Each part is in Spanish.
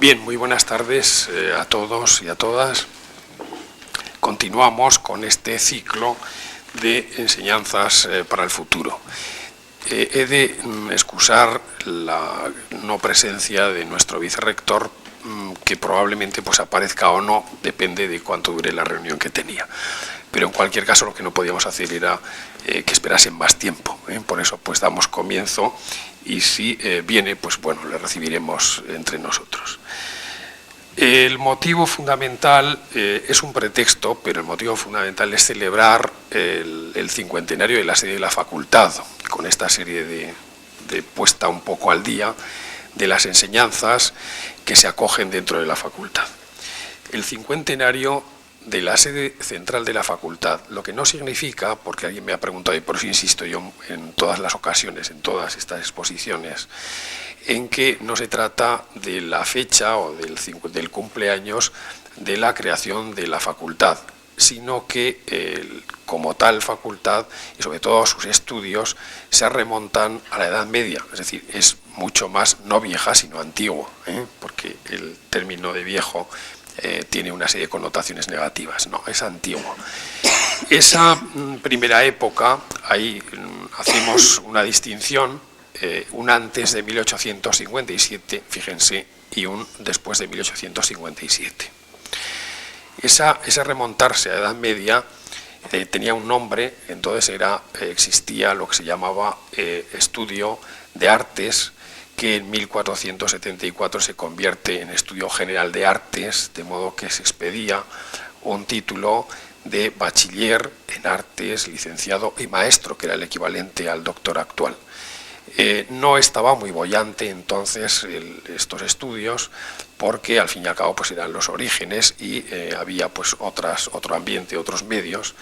Bien, muy buenas tardes a todos y a todas. Continuamos con este ciclo de enseñanzas para el futuro. He de excusar la no presencia de nuestro vicerrector, que probablemente pues aparezca o no, depende de cuánto dure la reunión que tenía. Pero en cualquier caso lo que no podíamos hacer era que esperasen más tiempo. Por eso pues damos comienzo y si viene, pues bueno, le recibiremos entre nosotros. El motivo fundamental es un pretexto, pero el motivo fundamental es celebrar el cincuentenario de la sede de la facultad, con esta serie de puesta un poco al día de las enseñanzas que se acogen dentro de la facultad. El cincuentenario de la sede central de la facultad, lo que no significa, porque alguien me ha preguntado, y por eso insisto yo en todas las ocasiones, en todas estas exposiciones, en que no se trata de la fecha o del cumpleaños de la creación de la facultad, sino que como tal facultad y sobre todo sus estudios se remontan a la Edad Media, es decir, es mucho más no vieja sino antigua, porque el término de viejo tiene una serie de connotaciones negativas, no, es antiguo. Esa primera época, ahí hacemos una distinción, un antes de 1857, fíjense, y un después de 1857. Ese remontarse a la Edad Media tenía un nombre, entonces existía lo que se llamaba Estudio de Artes, que en 1474 se convierte en Estudio General de Artes, de modo que se expedía un título de bachiller en artes, licenciado y maestro, que era el equivalente al doctor actual. No estaba muy boyante entonces estos estudios, porque al fin y al cabo pues eran los orígenes y había pues otro ambiente, otros medios.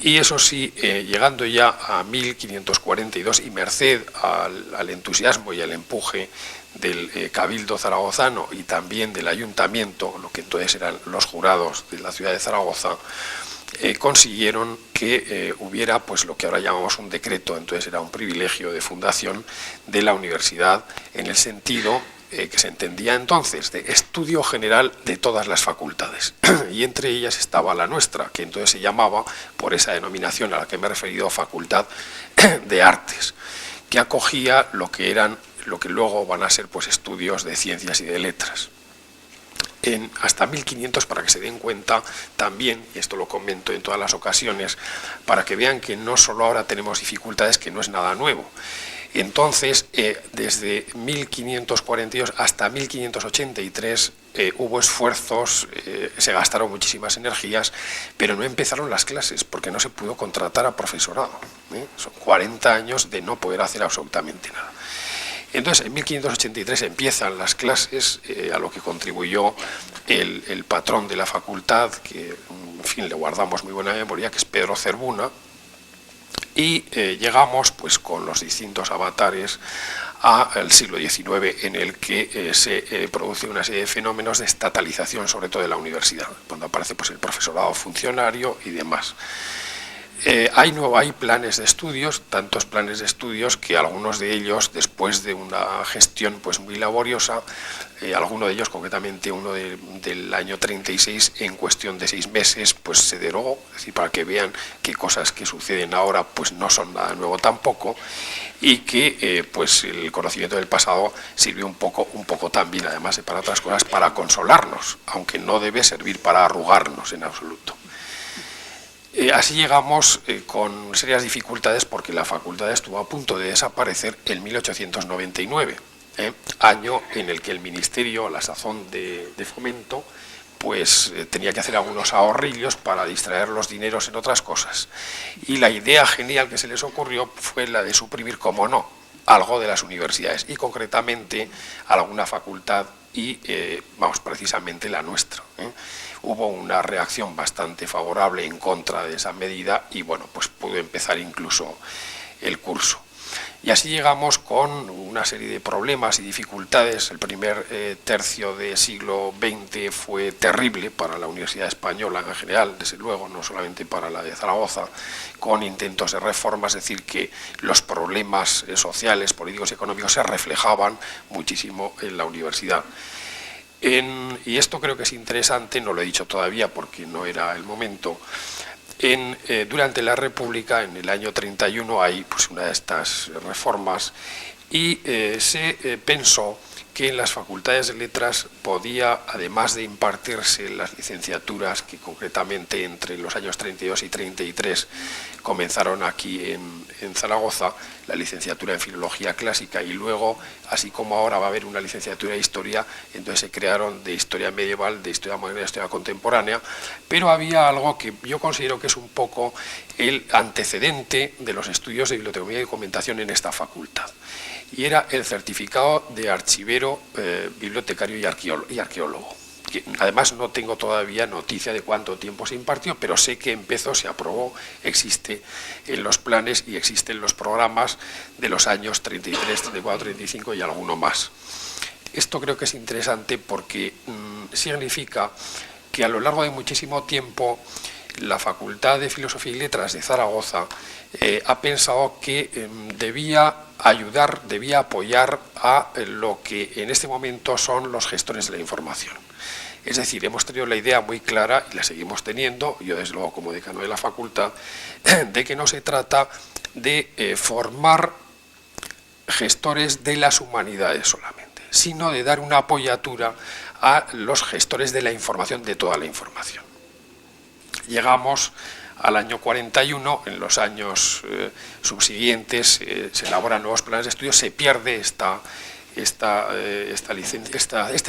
Y eso sí, llegando ya a 1542 y merced al entusiasmo y al empuje del Cabildo zaragozano y también del ayuntamiento, lo que entonces eran los jurados de la ciudad de Zaragoza, consiguieron que hubiera pues lo que ahora llamamos un decreto, entonces era un privilegio de fundación de la universidad en el sentido que se entendía entonces de estudio general de todas las facultades, y entre ellas estaba la nuestra, que entonces se llamaba, por esa denominación a la que me he referido, Facultad de Artes, que acogía lo que luego van a ser pues estudios de ciencias y de letras. Hasta 1500, para que se den cuenta también, y esto lo comento en todas las ocasiones, para que vean que no solo ahora tenemos dificultades, que no es nada nuevo. Entonces, desde 1542 hasta 1583 hubo esfuerzos, se gastaron muchísimas energías, pero no empezaron las clases porque no se pudo contratar a profesorado. Son 40 años de no poder hacer absolutamente nada. Entonces, en 1583 empiezan las clases, a lo que contribuyó el patrón de la facultad, que en fin le guardamos muy buena memoria, que es Pedro Cervuna, y llegamos pues con los distintos avatares al siglo XIX, en el que se produce una serie de fenómenos de estatalización, sobre todo de la universidad, cuando aparece pues el profesorado funcionario y demás. Hay planes de estudios, tantos planes de estudios que algunos de ellos, después de una gestión pues muy laboriosa, algunos de ellos, concretamente uno del año 36, en cuestión de 6 meses, pues se derogó, es decir, para que vean que cosas que suceden ahora pues no son nada nuevo tampoco, y que pues el conocimiento del pasado sirve un poco también, además de para otras cosas, para consolarnos, aunque no debe servir para arrugarnos en absoluto. Así llegamos con serias dificultades porque la facultad estuvo a punto de desaparecer en 1899, año en el que el Ministerio, a la sazón de Fomento, pues tenía que hacer algunos ahorrillos para distraer los dineros en otras cosas. Y la idea genial que se les ocurrió fue la de suprimir, como no, algo de las universidades, y concretamente alguna facultad y, precisamente la nuestra. Hubo una reacción bastante favorable en contra de esa medida y bueno, pues pudo empezar incluso el curso. Y así llegamos con una serie de problemas y dificultades. El primer tercio del siglo XX fue terrible para la Universidad Española en general, desde luego, no solamente para la de Zaragoza, con intentos de reforma, es decir, que los problemas sociales, políticos y económicos se reflejaban muchísimo en la universidad. y esto creo que es interesante, no lo he dicho todavía porque no era el momento, durante la República, en el año 31, hay pues, una de estas reformas y se pensó que en las facultades de letras podía, además de impartirse las licenciaturas que concretamente entre los años 32 y 33 comenzaron aquí en Zaragoza, la licenciatura en Filología Clásica y luego, así como ahora va a haber una licenciatura de Historia, entonces se crearon de Historia Medieval, de Historia Moderna y de Historia Contemporánea, pero había algo que yo considero que es un poco el antecedente de los estudios de biblioteconomía y documentación en esta facultad. Y era el certificado de archivero, bibliotecario y arqueólogo. Que además no tengo todavía noticia de cuánto tiempo se impartió, pero sé que empezó, se aprobó, existe en los planes y existe en los programas de los años 33, 34, 35 y alguno más. Esto creo que es interesante porque significa que a lo largo de muchísimo tiempo la Facultad de Filosofía y Letras de Zaragoza ha pensado que debía ayudar, debía apoyar a lo que en este momento son los gestores de la información. Es decir, hemos tenido la idea muy clara, y la seguimos teniendo, yo desde luego como decano de la facultad, de que no se trata de formar gestores de las humanidades solamente, sino de dar una apoyatura a los gestores de la información, de toda la información. Llegamos al año 41, en los años subsiguientes se elaboran nuevos planes de estudio, se pierde este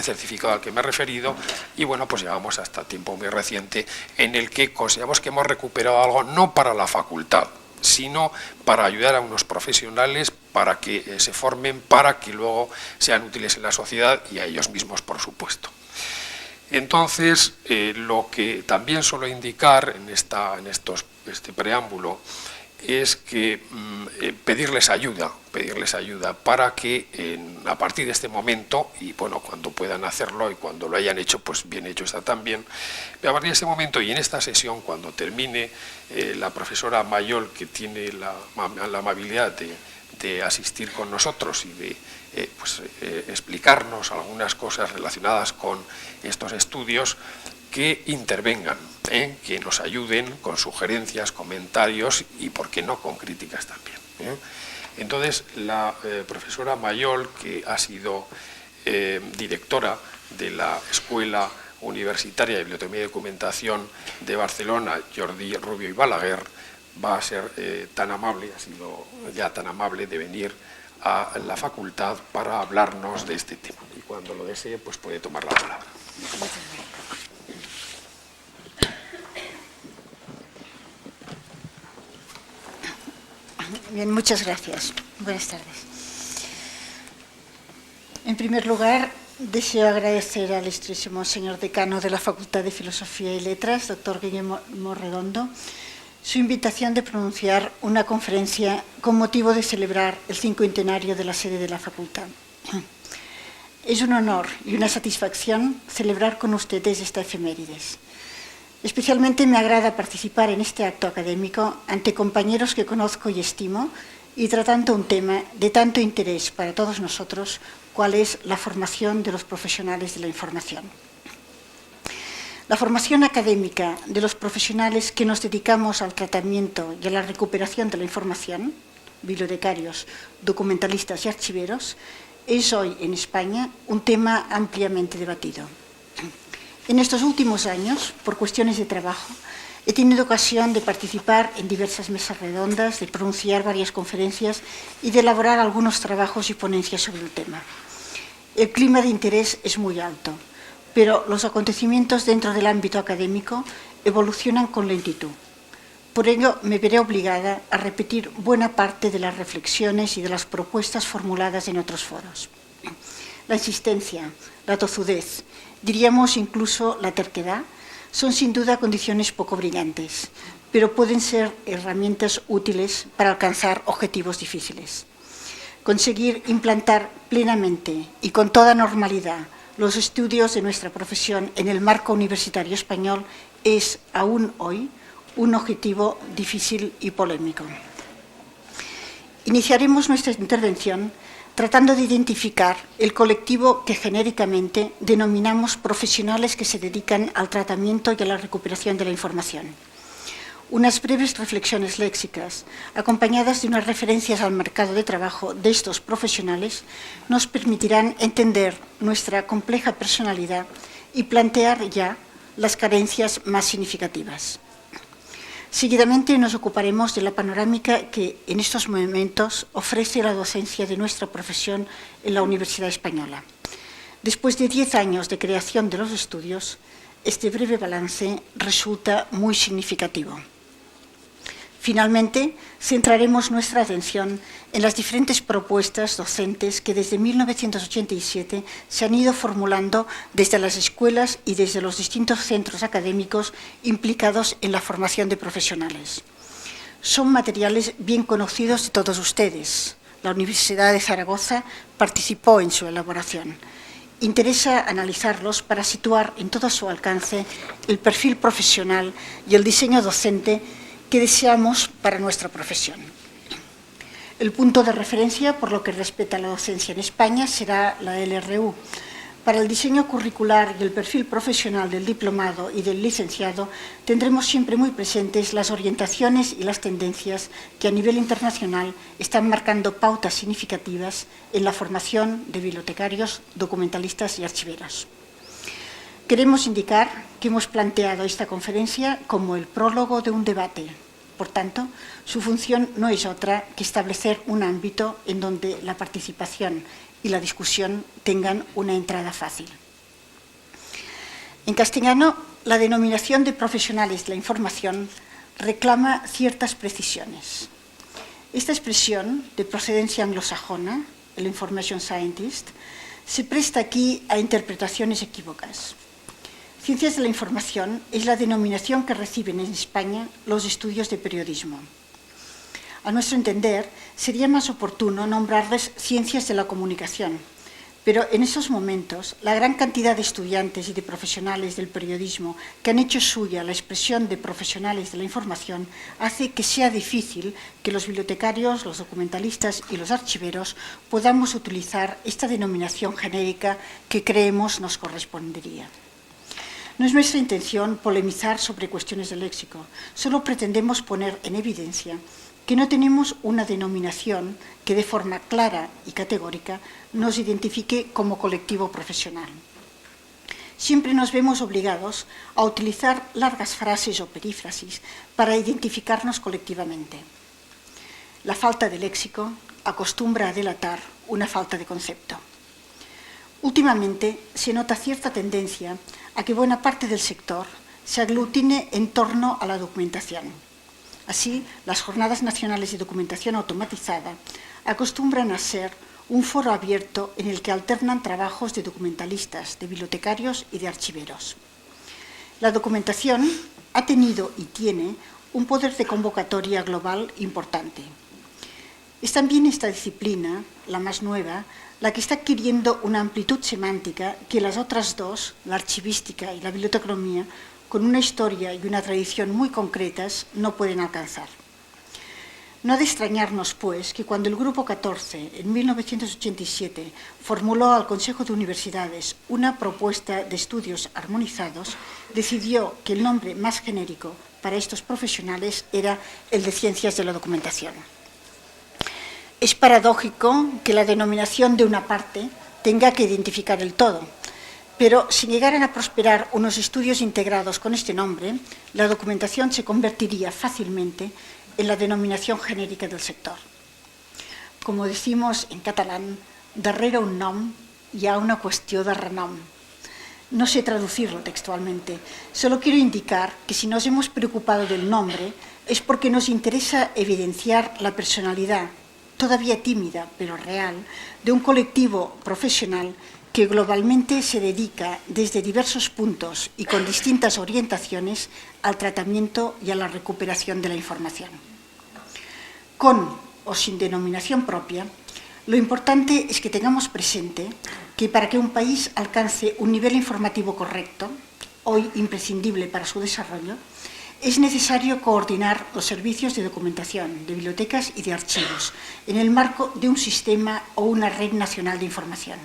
certificado al que me he referido y bueno, pues llegamos hasta tiempo muy reciente en el que consideramos que hemos recuperado algo no para la facultad, sino para ayudar a unos profesionales para que se formen, para que luego sean útiles en la sociedad y a ellos mismos, por supuesto. Entonces, lo que también suelo indicar en este preámbulo es que pedirles ayuda para que a partir de este momento, y bueno, cuando puedan hacerlo y cuando lo hayan hecho, pues bien hecho está también, pero a partir de este momento y en esta sesión, cuando termine la profesora Mayol, que tiene la amabilidad de asistir con nosotros y de explicarnos algunas cosas relacionadas con estos estudios, que intervengan, que nos ayuden con sugerencias, comentarios y, por qué no, con críticas también. Entonces, la profesora Mayol, que ha sido directora de la Escuela Universitaria de Biblioteconomía y Documentación de Barcelona, Jordi Rubio y Balaguer, va a ser tan amable, ha sido ya tan amable de venir a la facultad para hablarnos de este tema. Y cuando lo desee, pues puede tomar la palabra. Bien, muchas gracias. Buenas tardes. En primer lugar, deseo agradecer al ilustrísimo señor decano de la Facultad de Filosofía y Letras, doctor Guillermo Redondo, su invitación de pronunciar una conferencia con motivo de celebrar el 50º de la sede de la facultad. Es un honor y una satisfacción celebrar con ustedes esta efemérides. Especialmente me agrada participar en este acto académico ante compañeros que conozco y estimo y tratando un tema de tanto interés para todos nosotros, cual es la formación de los profesionales de la información. La formación académica de los profesionales que nos dedicamos al tratamiento y a la recuperación de la información, bibliotecarios, documentalistas y archiveros, es hoy en España un tema ampliamente debatido. En estos últimos años, por cuestiones de trabajo, he tenido ocasión de participar en diversas mesas redondas, de pronunciar varias conferencias y de elaborar algunos trabajos y ponencias sobre el tema. El clima de interés es muy alto, pero los acontecimientos dentro del ámbito académico evolucionan con lentitud. Por ello, me veré obligada a repetir buena parte de las reflexiones y de las propuestas formuladas en otros foros. La insistencia, la tozudez, diríamos incluso la terquedad, son sin duda condiciones poco brillantes, pero pueden ser herramientas útiles para alcanzar objetivos difíciles. Conseguir implantar plenamente y con toda normalidad los estudios de nuestra profesión en el marco universitario español es, aún hoy, un objetivo difícil y polémico. Iniciaremos nuestra intervención tratando de identificar el colectivo que genéricamente denominamos profesionales que se dedican al tratamiento y a la recuperación de la información. Unas breves reflexiones léxicas, acompañadas de unas referencias al mercado de trabajo de estos profesionales, nos permitirán entender nuestra compleja personalidad y plantear ya las carencias más significativas. Seguidamente nos ocuparemos de la panorámica que en estos momentos ofrece la docencia de nuestra profesión en la Universidad Española. Después de 10 años de creación de los estudios, este breve balance resulta muy significativo. Finalmente, centraremos nuestra atención en las diferentes propuestas docentes que desde 1987 se han ido formulando desde las escuelas y desde los distintos centros académicos implicados en la formación de profesionales. Son materiales bien conocidos de todos ustedes. La Universidad de Zaragoza participó en su elaboración. Interesa analizarlos para situar en todo su alcance el perfil profesional y el diseño docente que deseamos para nuestra profesión. El punto de referencia, por lo que respecta a la docencia en España, será la LRU. Para el diseño curricular y el perfil profesional del diplomado y del licenciado, tendremos siempre muy presentes las orientaciones y las tendencias que a nivel internacional están marcando pautas significativas en la formación de bibliotecarios, documentalistas y archiveros. Queremos indicar que hemos planteado esta conferencia como el prólogo de un debate. Por tanto, su función no es otra que establecer un ámbito en donde la participación y la discusión tengan una entrada fácil. En castellano, la denominación de profesionales de la información reclama ciertas precisiones. Esta expresión, de procedencia anglosajona, el Information Scientist, se presta aquí a interpretaciones equívocas. Ciencias de la información es la denominación que reciben en España los estudios de periodismo. A nuestro entender, sería más oportuno nombrarles ciencias de la comunicación, pero en esos momentos la gran cantidad de estudiantes y de profesionales del periodismo que han hecho suya la expresión de profesionales de la información hace que sea difícil que los bibliotecarios, los documentalistas y los archiveros podamos utilizar esta denominación genérica que creemos nos correspondería. No es nuestra intención polemizar sobre cuestiones de léxico, solo pretendemos poner en evidencia que no tenemos una denominación que de forma clara y categórica nos identifique como colectivo profesional. Siempre nos vemos obligados a utilizar largas frases o perífrasis para identificarnos colectivamente. La falta de léxico acostumbra a delatar una falta de concepto. Últimamente se nota cierta tendencia a que buena parte del sector se aglutine en torno a la documentación. Así, las Jornadas Nacionales de Documentación Automatizada acostumbran a ser un foro abierto en el que alternan trabajos de documentalistas, de bibliotecarios y de archiveros. La documentación ha tenido y tiene un poder de convocatoria global importante. Es también esta disciplina, la más nueva, la que está adquiriendo una amplitud semántica que las otras dos, la archivística y la bibliotecnomía, con una historia y una tradición muy concretas, no pueden alcanzar. No ha de extrañarnos, pues, que cuando el Grupo 14, en 1987, formuló al Consejo de Universidades una propuesta de estudios armonizados, decidió que el nombre más genérico para estos profesionales era el de Ciencias de la Documentación. Es paradójico que la denominación de una parte tenga que identificar el todo, pero si llegaran a prosperar unos estudios integrados con este nombre, la documentación se convertiría fácilmente en la denominación genérica del sector. Como decimos en catalán, darrere un nom hi ha una qüestió de renom. No sé traducirlo textualmente, solo quiero indicar que si nos hemos preocupado del nombre es porque nos interesa evidenciar la personalidad, todavía tímida pero real, de un colectivo profesional que globalmente se dedica desde diversos puntos y con distintas orientaciones al tratamiento y a la recuperación de la información. Con o sin denominación propia, lo importante es que tengamos presente que para que un país alcance un nivel informativo correcto, hoy imprescindible para su desarrollo, es necesario coordinar los servicios de documentación, de bibliotecas y de archivos en el marco de un sistema o una red nacional de información.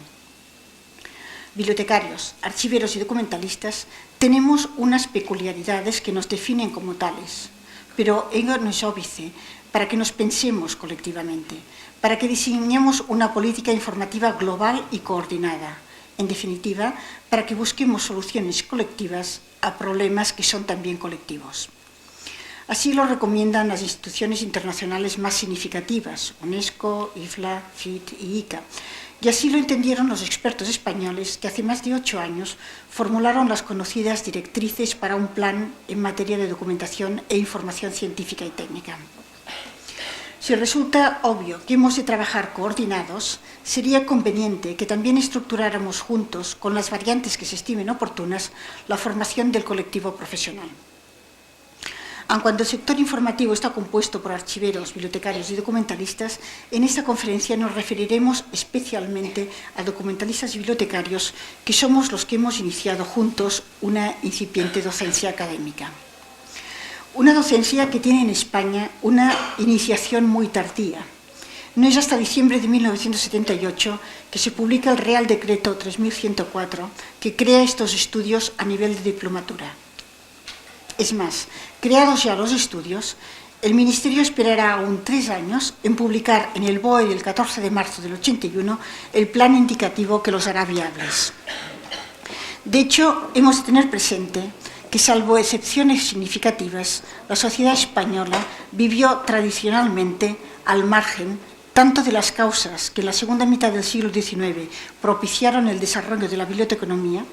Bibliotecarios, archiveros y documentalistas tenemos unas peculiaridades que nos definen como tales, pero ello no es óbice para que nos pensemos colectivamente, para que diseñemos una política informativa global y coordinada. En definitiva, para que busquemos soluciones colectivas a problemas que son también colectivos. Así lo recomiendan las instituciones internacionales más significativas, UNESCO, IFLA, FIT y ICA, y así lo entendieron los expertos españoles que hace más de 8 años formularon las conocidas directrices para un plan en materia de documentación e información científica y técnica. Si resulta obvio que hemos de trabajar coordinados, sería conveniente que también estructuráramos juntos, con las variantes que se estimen oportunas, la formación del colectivo profesional. Aun cuando el sector informativo está compuesto por archiveros, bibliotecarios y documentalistas, en esta conferencia nos referiremos especialmente a documentalistas y bibliotecarios, que somos los que hemos iniciado juntos una incipiente docencia académica. Una docencia que tiene en España una iniciación muy tardía. No es hasta diciembre de 1978 que se publica el Real Decreto 3104 que crea estos estudios a nivel de diplomatura. Es más, creados ya los estudios, el Ministerio esperará aún 3 años en publicar en el BOE del 14 de marzo del 81 el plan indicativo que los hará viables. De hecho, hemos de tener presente que, salvo excepciones significativas, la sociedad española vivió tradicionalmente al margen tanto de las causas que en la segunda mitad del siglo XIX propiciaron el desarrollo de la biblioteconomía,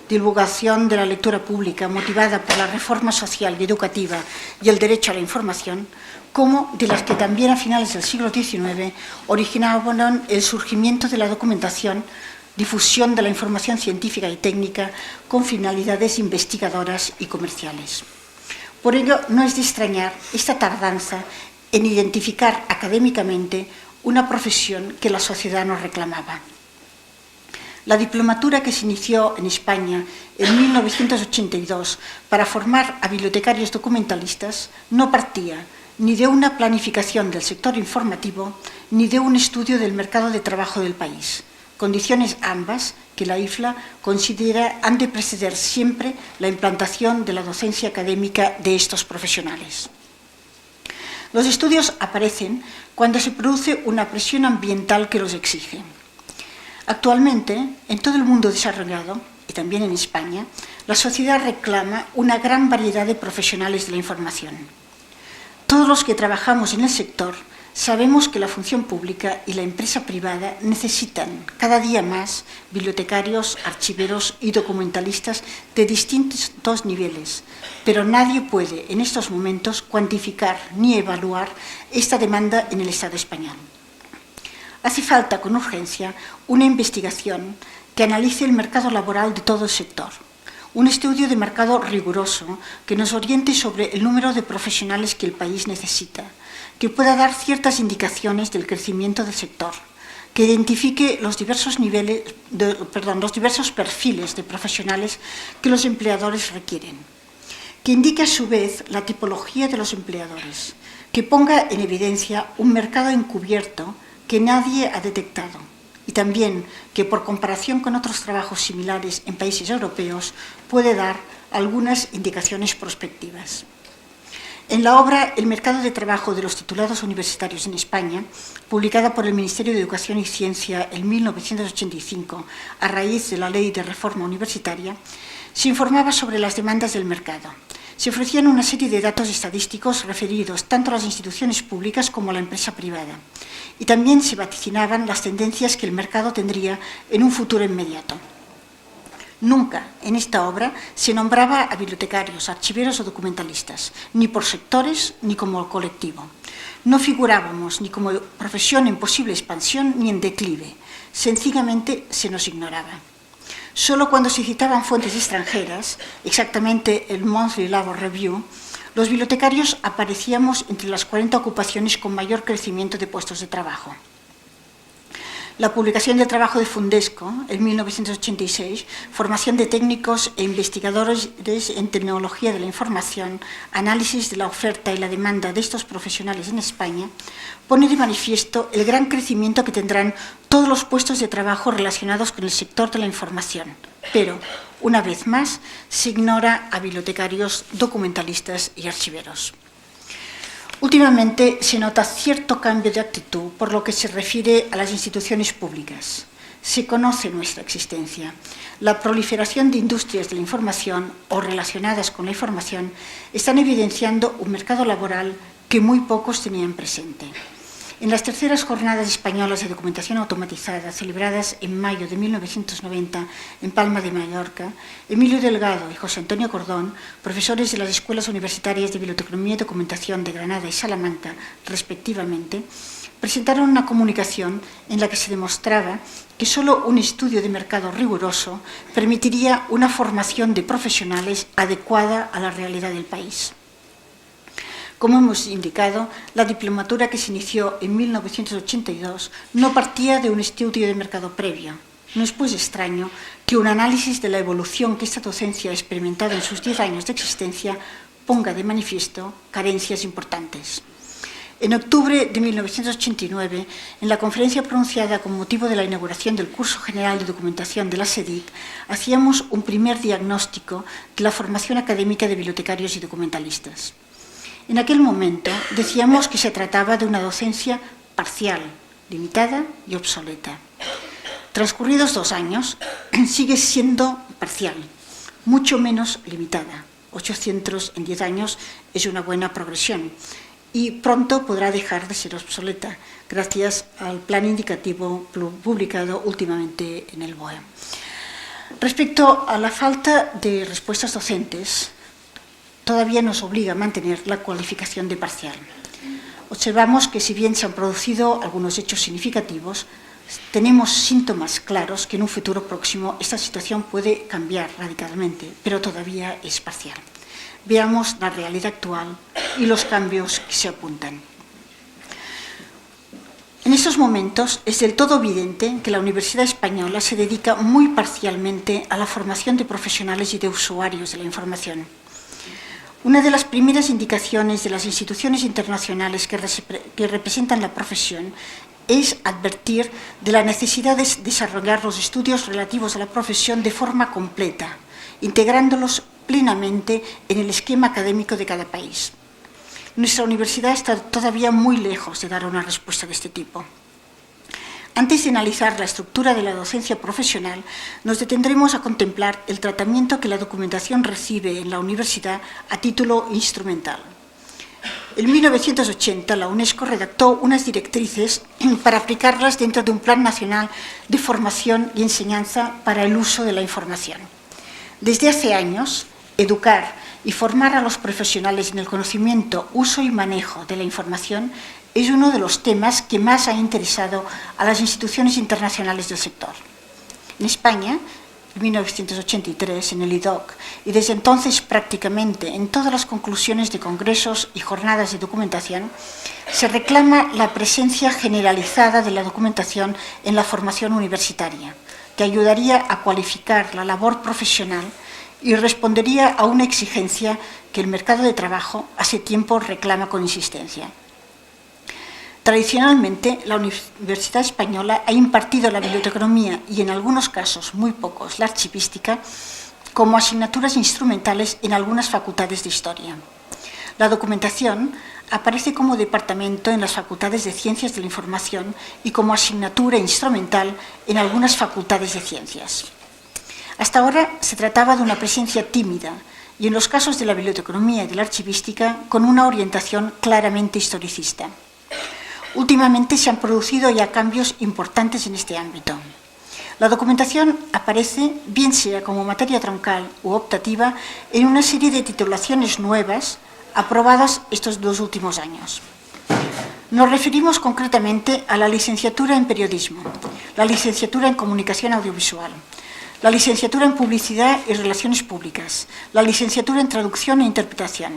divulgación de la lectura pública motivada por la reforma social y educativa y el derecho a la información, como de las que también a finales del siglo XIX originaron el surgimiento de la documentación, difusión de la información científica y técnica con finalidades investigadoras y comerciales. Por ello, no es de extrañar esta tardanza en identificar académicamente una profesión que la sociedad nos reclamaba. La diplomatura que se inició en España en 1982 para formar a bibliotecarios documentalistas no partía ni de una planificación del sector informativo ni de un estudio del mercado de trabajo del país, condiciones ambas que la IFLA considera han de preceder siempre la implantación de la docencia académica de estos profesionales. Los estudios aparecen cuando se produce una presión ambiental que los exige. Actualmente, en todo el mundo desarrollado, y también en España, la sociedad reclama una gran variedad de profesionales de la información. Todos los que trabajamos en el sector sabemos que la función pública y la empresa privada necesitan cada día más bibliotecarios, archiveros y documentalistas de distintos niveles, pero nadie puede en estos momentos cuantificar ni evaluar esta demanda en el Estado español. Hace falta con urgencia una investigación que analice el mercado laboral de todo el sector, un estudio de mercado riguroso que nos oriente sobre el número de profesionales que el país necesita, que pueda dar ciertas indicaciones del crecimiento del sector, que identifique los diversos perfiles de profesionales que los empleadores requieren, que indique a su vez la tipología de los empleadores, que ponga en evidencia un mercado encubierto que nadie ha detectado y también que, por comparación con otros trabajos similares en países europeos, puede dar algunas indicaciones prospectivas. En la obra El mercado de trabajo de los titulados universitarios en España, publicada por el Ministerio de Educación y Ciencia en 1985 a raíz de la Ley de Reforma Universitaria, se informaba sobre las demandas del mercado. Se ofrecían una serie de datos estadísticos referidos tanto a las instituciones públicas como a la empresa privada. Y también se vaticinaban las tendencias que el mercado tendría en un futuro inmediato. Nunca en esta obra se nombraba a bibliotecarios, archiveros o documentalistas, ni por sectores ni como colectivo. No figurábamos ni como profesión en posible expansión ni en declive. Sencillamente se nos ignoraba. Solo cuando se citaban fuentes extranjeras, exactamente el Monthly Labor Review, los bibliotecarios aparecíamos entre las 40 ocupaciones con mayor crecimiento de puestos de trabajo. La publicación del trabajo de Fundesco, en 1986, Formación de técnicos e investigadores en tecnología de la información, análisis de la oferta y la demanda de estos profesionales en España, pone de manifiesto el gran crecimiento que tendrán todos los puestos de trabajo relacionados con el sector de la información. Pero, una vez más, se ignora a bibliotecarios, documentalistas y archiveros. Últimamente se nota cierto cambio de actitud por lo que se refiere a las instituciones públicas. Se conoce nuestra existencia. La proliferación de industrias de la información o relacionadas con la información están evidenciando un mercado laboral que muy pocos tenían presente. En las terceras jornadas españolas de documentación automatizada, celebradas en mayo de 1990 en Palma de Mallorca, Emilio Delgado y José Antonio Cordón, profesores de las Escuelas Universitarias de Biblioteconomía y Documentación de Granada y Salamanca, respectivamente, presentaron una comunicación en la que se demostraba que solo un estudio de mercado riguroso permitiría una formación de profesionales adecuada a la realidad del país. Como hemos indicado, la diplomatura que se inició en 1982 no partía de un estudio de mercado previo. No es pues extraño que un análisis de la evolución que esta docencia ha experimentado en sus 10 años de existencia ponga de manifiesto carencias importantes. En octubre de 1989, en la conferencia pronunciada con motivo de la inauguración del Curso General de Documentación de la SEDIC, hacíamos un primer diagnóstico de la formación académica de bibliotecarios y documentalistas. En aquel momento decíamos que se trataba de una docencia parcial, limitada y obsoleta. Transcurridos 2 años, sigue siendo parcial, mucho menos limitada. 8 centros en 10 años es una buena progresión y pronto podrá dejar de ser obsoleta gracias al plan indicativo publicado últimamente en el BOE. Respecto a la falta de respuestas docentes, todavía nos obliga a mantener la cualificación de parcial. Observamos que si bien se han producido algunos hechos significativos, tenemos síntomas claros que en un futuro próximo esta situación puede cambiar radicalmente, pero todavía es parcial. Veamos la realidad actual y los cambios que se apuntan. En estos momentos es del todo evidente que la Universidad Española se dedica muy parcialmente a la formación de profesionales y de usuarios de la información. Una de las primeras indicaciones de las instituciones internacionales que representan la profesión es advertir de la necesidad de desarrollar los estudios relativos a la profesión de forma completa, integrándolos plenamente en el esquema académico de cada país. Nuestra universidad está todavía muy lejos de dar una respuesta de este tipo. Antes de analizar la estructura de la docencia profesional, nos detendremos a contemplar el tratamiento que la documentación recibe en la universidad a título instrumental. En 1980, la UNESCO redactó unas directrices para aplicarlas dentro de un Plan Nacional de Formación y Enseñanza para el Uso de la Información. Desde hace años, educar y formar a los profesionales en el conocimiento, uso y manejo de la información es uno de los temas que más ha interesado a las instituciones internacionales del sector. En España, en 1983, en el IDOC, y desde entonces prácticamente en todas las conclusiones de congresos y jornadas de documentación, se reclama la presencia generalizada de la documentación en la formación universitaria, que ayudaría a cualificar la labor profesional y respondería a una exigencia que el mercado de trabajo hace tiempo reclama con insistencia. Tradicionalmente, la Universidad Española ha impartido la biblioteconomía y, en algunos casos, muy pocos, la archivística, como asignaturas instrumentales en algunas facultades de historia. La documentación aparece como departamento en las facultades de Ciencias de la Información y como asignatura instrumental en algunas facultades de Ciencias. Hasta ahora se trataba de una presencia tímida y, en los casos de la biblioteconomía y de la archivística, con una orientación claramente historicista. Últimamente se han producido ya cambios importantes en este ámbito. La documentación aparece, bien sea como materia troncal u optativa, en una serie de titulaciones nuevas aprobadas estos 2 últimos años. Nos referimos concretamente a la licenciatura en periodismo, la licenciatura en comunicación audiovisual, la licenciatura en publicidad y relaciones públicas, la licenciatura en traducción e interpretación,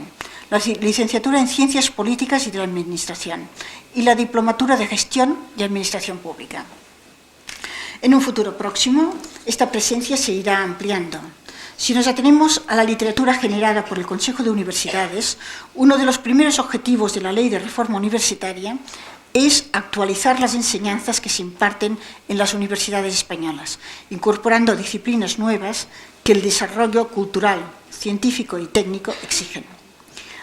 la licenciatura en ciencias políticas y de la administración y la diplomatura de gestión y administración pública. En un futuro próximo, esta presencia se irá ampliando. Si nos atenemos a la literatura generada por el Consejo de Universidades, uno de los primeros objetivos de la Ley de Reforma Universitaria es actualizar las enseñanzas que se imparten en las universidades españolas, incorporando disciplinas nuevas que el desarrollo cultural, científico y técnico exigen.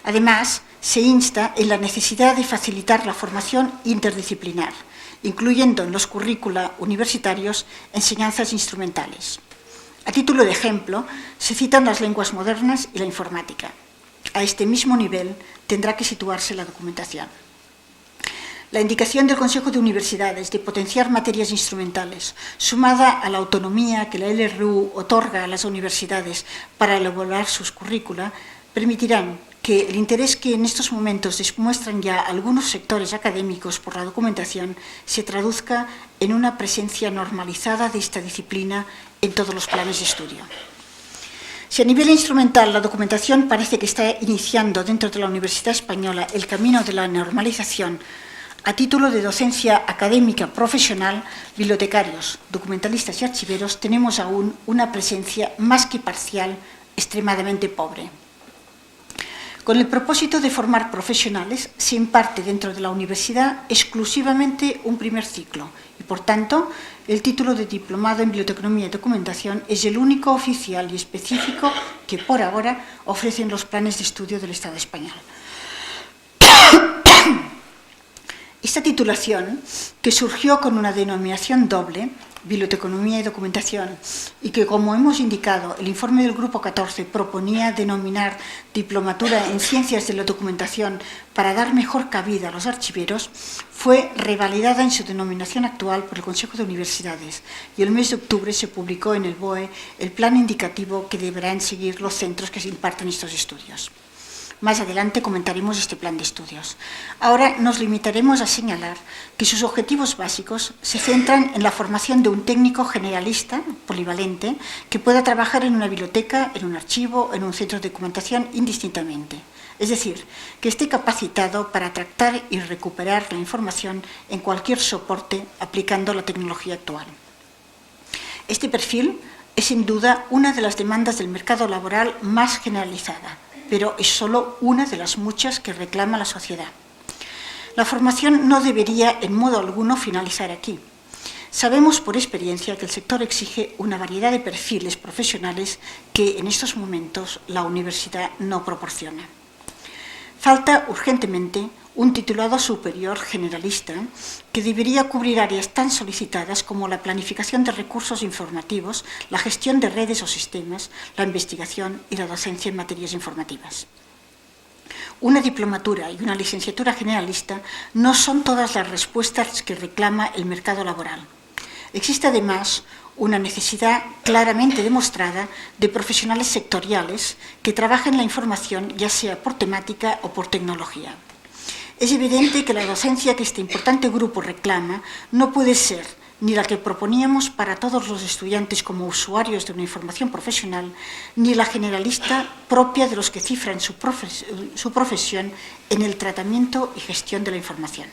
Además, se insta en la necesidad de facilitar la formación interdisciplinar, incluyendo en los currícula universitarios enseñanzas instrumentales. A título de ejemplo, se citan las lenguas modernas y la informática. A este mismo nivel tendrá que situarse la documentación. La indicación del Consejo de Universidades de potenciar materias instrumentales, sumada a la autonomía que la LRU otorga a las universidades para elaborar sus currícula, permitirán que el interés que en estos momentos demuestran ya algunos sectores académicos por la documentación se traduzca en una presencia normalizada de esta disciplina en todos los planes de estudio. Si a nivel instrumental la documentación parece que está iniciando dentro de la Universidad Española el camino de la normalización, a título de docencia académica profesional, bibliotecarios, documentalistas y archiveros tenemos aún una presencia más que parcial, extremadamente pobre. Con el propósito de formar profesionales, se imparte dentro de la universidad exclusivamente un primer ciclo y, por tanto, el título de Diplomado en Biblioteconomía y Documentación es el único oficial y específico que, por ahora, ofrecen los planes de estudio del Estado español. Esta titulación, que surgió con una denominación doble, Biblioteconomía y Documentación, y que, como hemos indicado, el informe del Grupo 14 proponía denominar Diplomatura en Ciencias de la Documentación para dar mejor cabida a los archiveros, fue revalidada en su denominación actual por el Consejo de Universidades y el mes de octubre se publicó en el BOE el plan indicativo que deberán seguir los centros que se imparten estos estudios. Más adelante comentaremos este plan de estudios. Ahora nos limitaremos a señalar que sus objetivos básicos se centran en la formación de un técnico generalista, polivalente, que pueda trabajar en una biblioteca, en un archivo, en un centro de documentación indistintamente. Es decir, que esté capacitado para tratar y recuperar la información en cualquier soporte aplicando la tecnología actual. Este perfil es sin duda una de las demandas del mercado laboral más generalizada, pero es solo una de las muchas que reclama la sociedad. La formación no debería en modo alguno finalizar aquí. Sabemos por experiencia que el sector exige una variedad de perfiles profesionales que en estos momentos la universidad no proporciona. Falta urgentemente un titulado superior generalista que debería cubrir áreas tan solicitadas como la planificación de recursos informativos, la gestión de redes o sistemas, la investigación y la docencia en materias informativas. Una diplomatura y una licenciatura generalista no son todas las respuestas que reclama el mercado laboral. Existe además una necesidad claramente demostrada de profesionales sectoriales que trabajen la información ya sea por temática o por tecnología. Es evidente que la docencia que este importante grupo reclama no puede ser ni la que proponíamos para todos los estudiantes como usuarios de una información profesional, ni la generalista propia de los que cifran su profesión en el tratamiento y gestión de la información.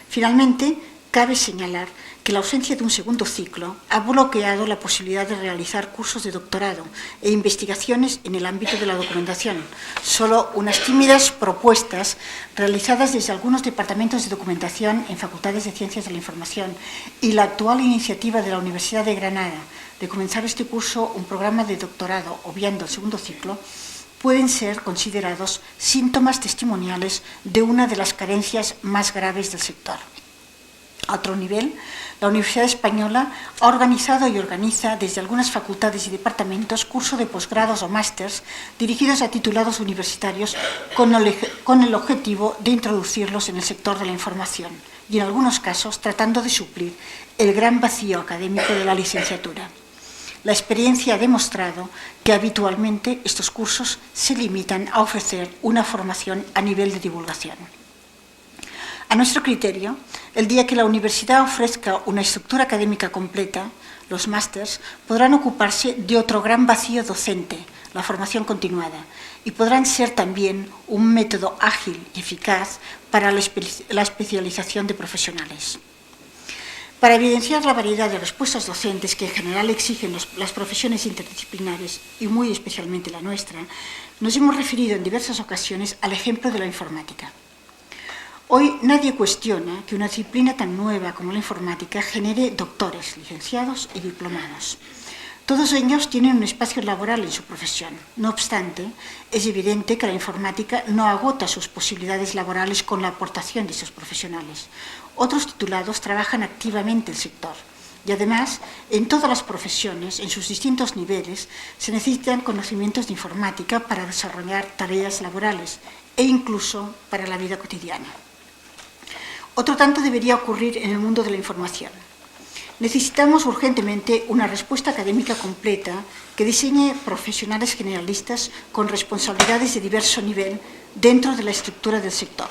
Finalmente, cabe señalar que la ausencia de un segundo ciclo ha bloqueado la posibilidad de realizar cursos de doctorado e investigaciones en el ámbito de la documentación. Solo unas tímidas propuestas realizadas desde algunos departamentos de documentación en facultades de Ciencias de la Información y la actual iniciativa de la Universidad de Granada de comenzar este curso un programa de doctorado obviando el segundo ciclo, pueden ser considerados síntomas testimoniales de una de las carencias más graves del sector. A otro nivel, la Universidad Española ha organizado y organiza desde algunas facultades y departamentos cursos de posgrados o másters dirigidos a titulados universitarios con el objetivo de introducirlos en el sector de la información y, en algunos casos, tratando de suplir el gran vacío académico de la licenciatura. La experiencia ha demostrado que habitualmente estos cursos se limitan a ofrecer una formación a nivel de divulgación. A nuestro criterio, el día que la universidad ofrezca una estructura académica completa, los másters podrán ocuparse de otro gran vacío docente, la formación continuada, y podrán ser también un método ágil y eficaz para la especialización de profesionales. Para evidenciar la variedad de respuestas docentes que en general exigen las profesiones interdisciplinares, y muy especialmente la nuestra, nos hemos referido en diversas ocasiones al ejemplo de la informática. Hoy nadie cuestiona que una disciplina tan nueva como la informática genere doctores, licenciados y diplomados. Todos ellos tienen un espacio laboral en su profesión. No obstante, es evidente que la informática no agota sus posibilidades laborales con la aportación de esos profesionales. Otros titulados trabajan activamente el sector. Y además, en todas las profesiones, en sus distintos niveles, se necesitan conocimientos de informática para desarrollar tareas laborales e incluso para la vida cotidiana. Otro tanto debería ocurrir en el mundo de la información. Necesitamos urgentemente una respuesta académica completa que diseñe profesionales generalistas con responsabilidades de diverso nivel dentro de la estructura del sector.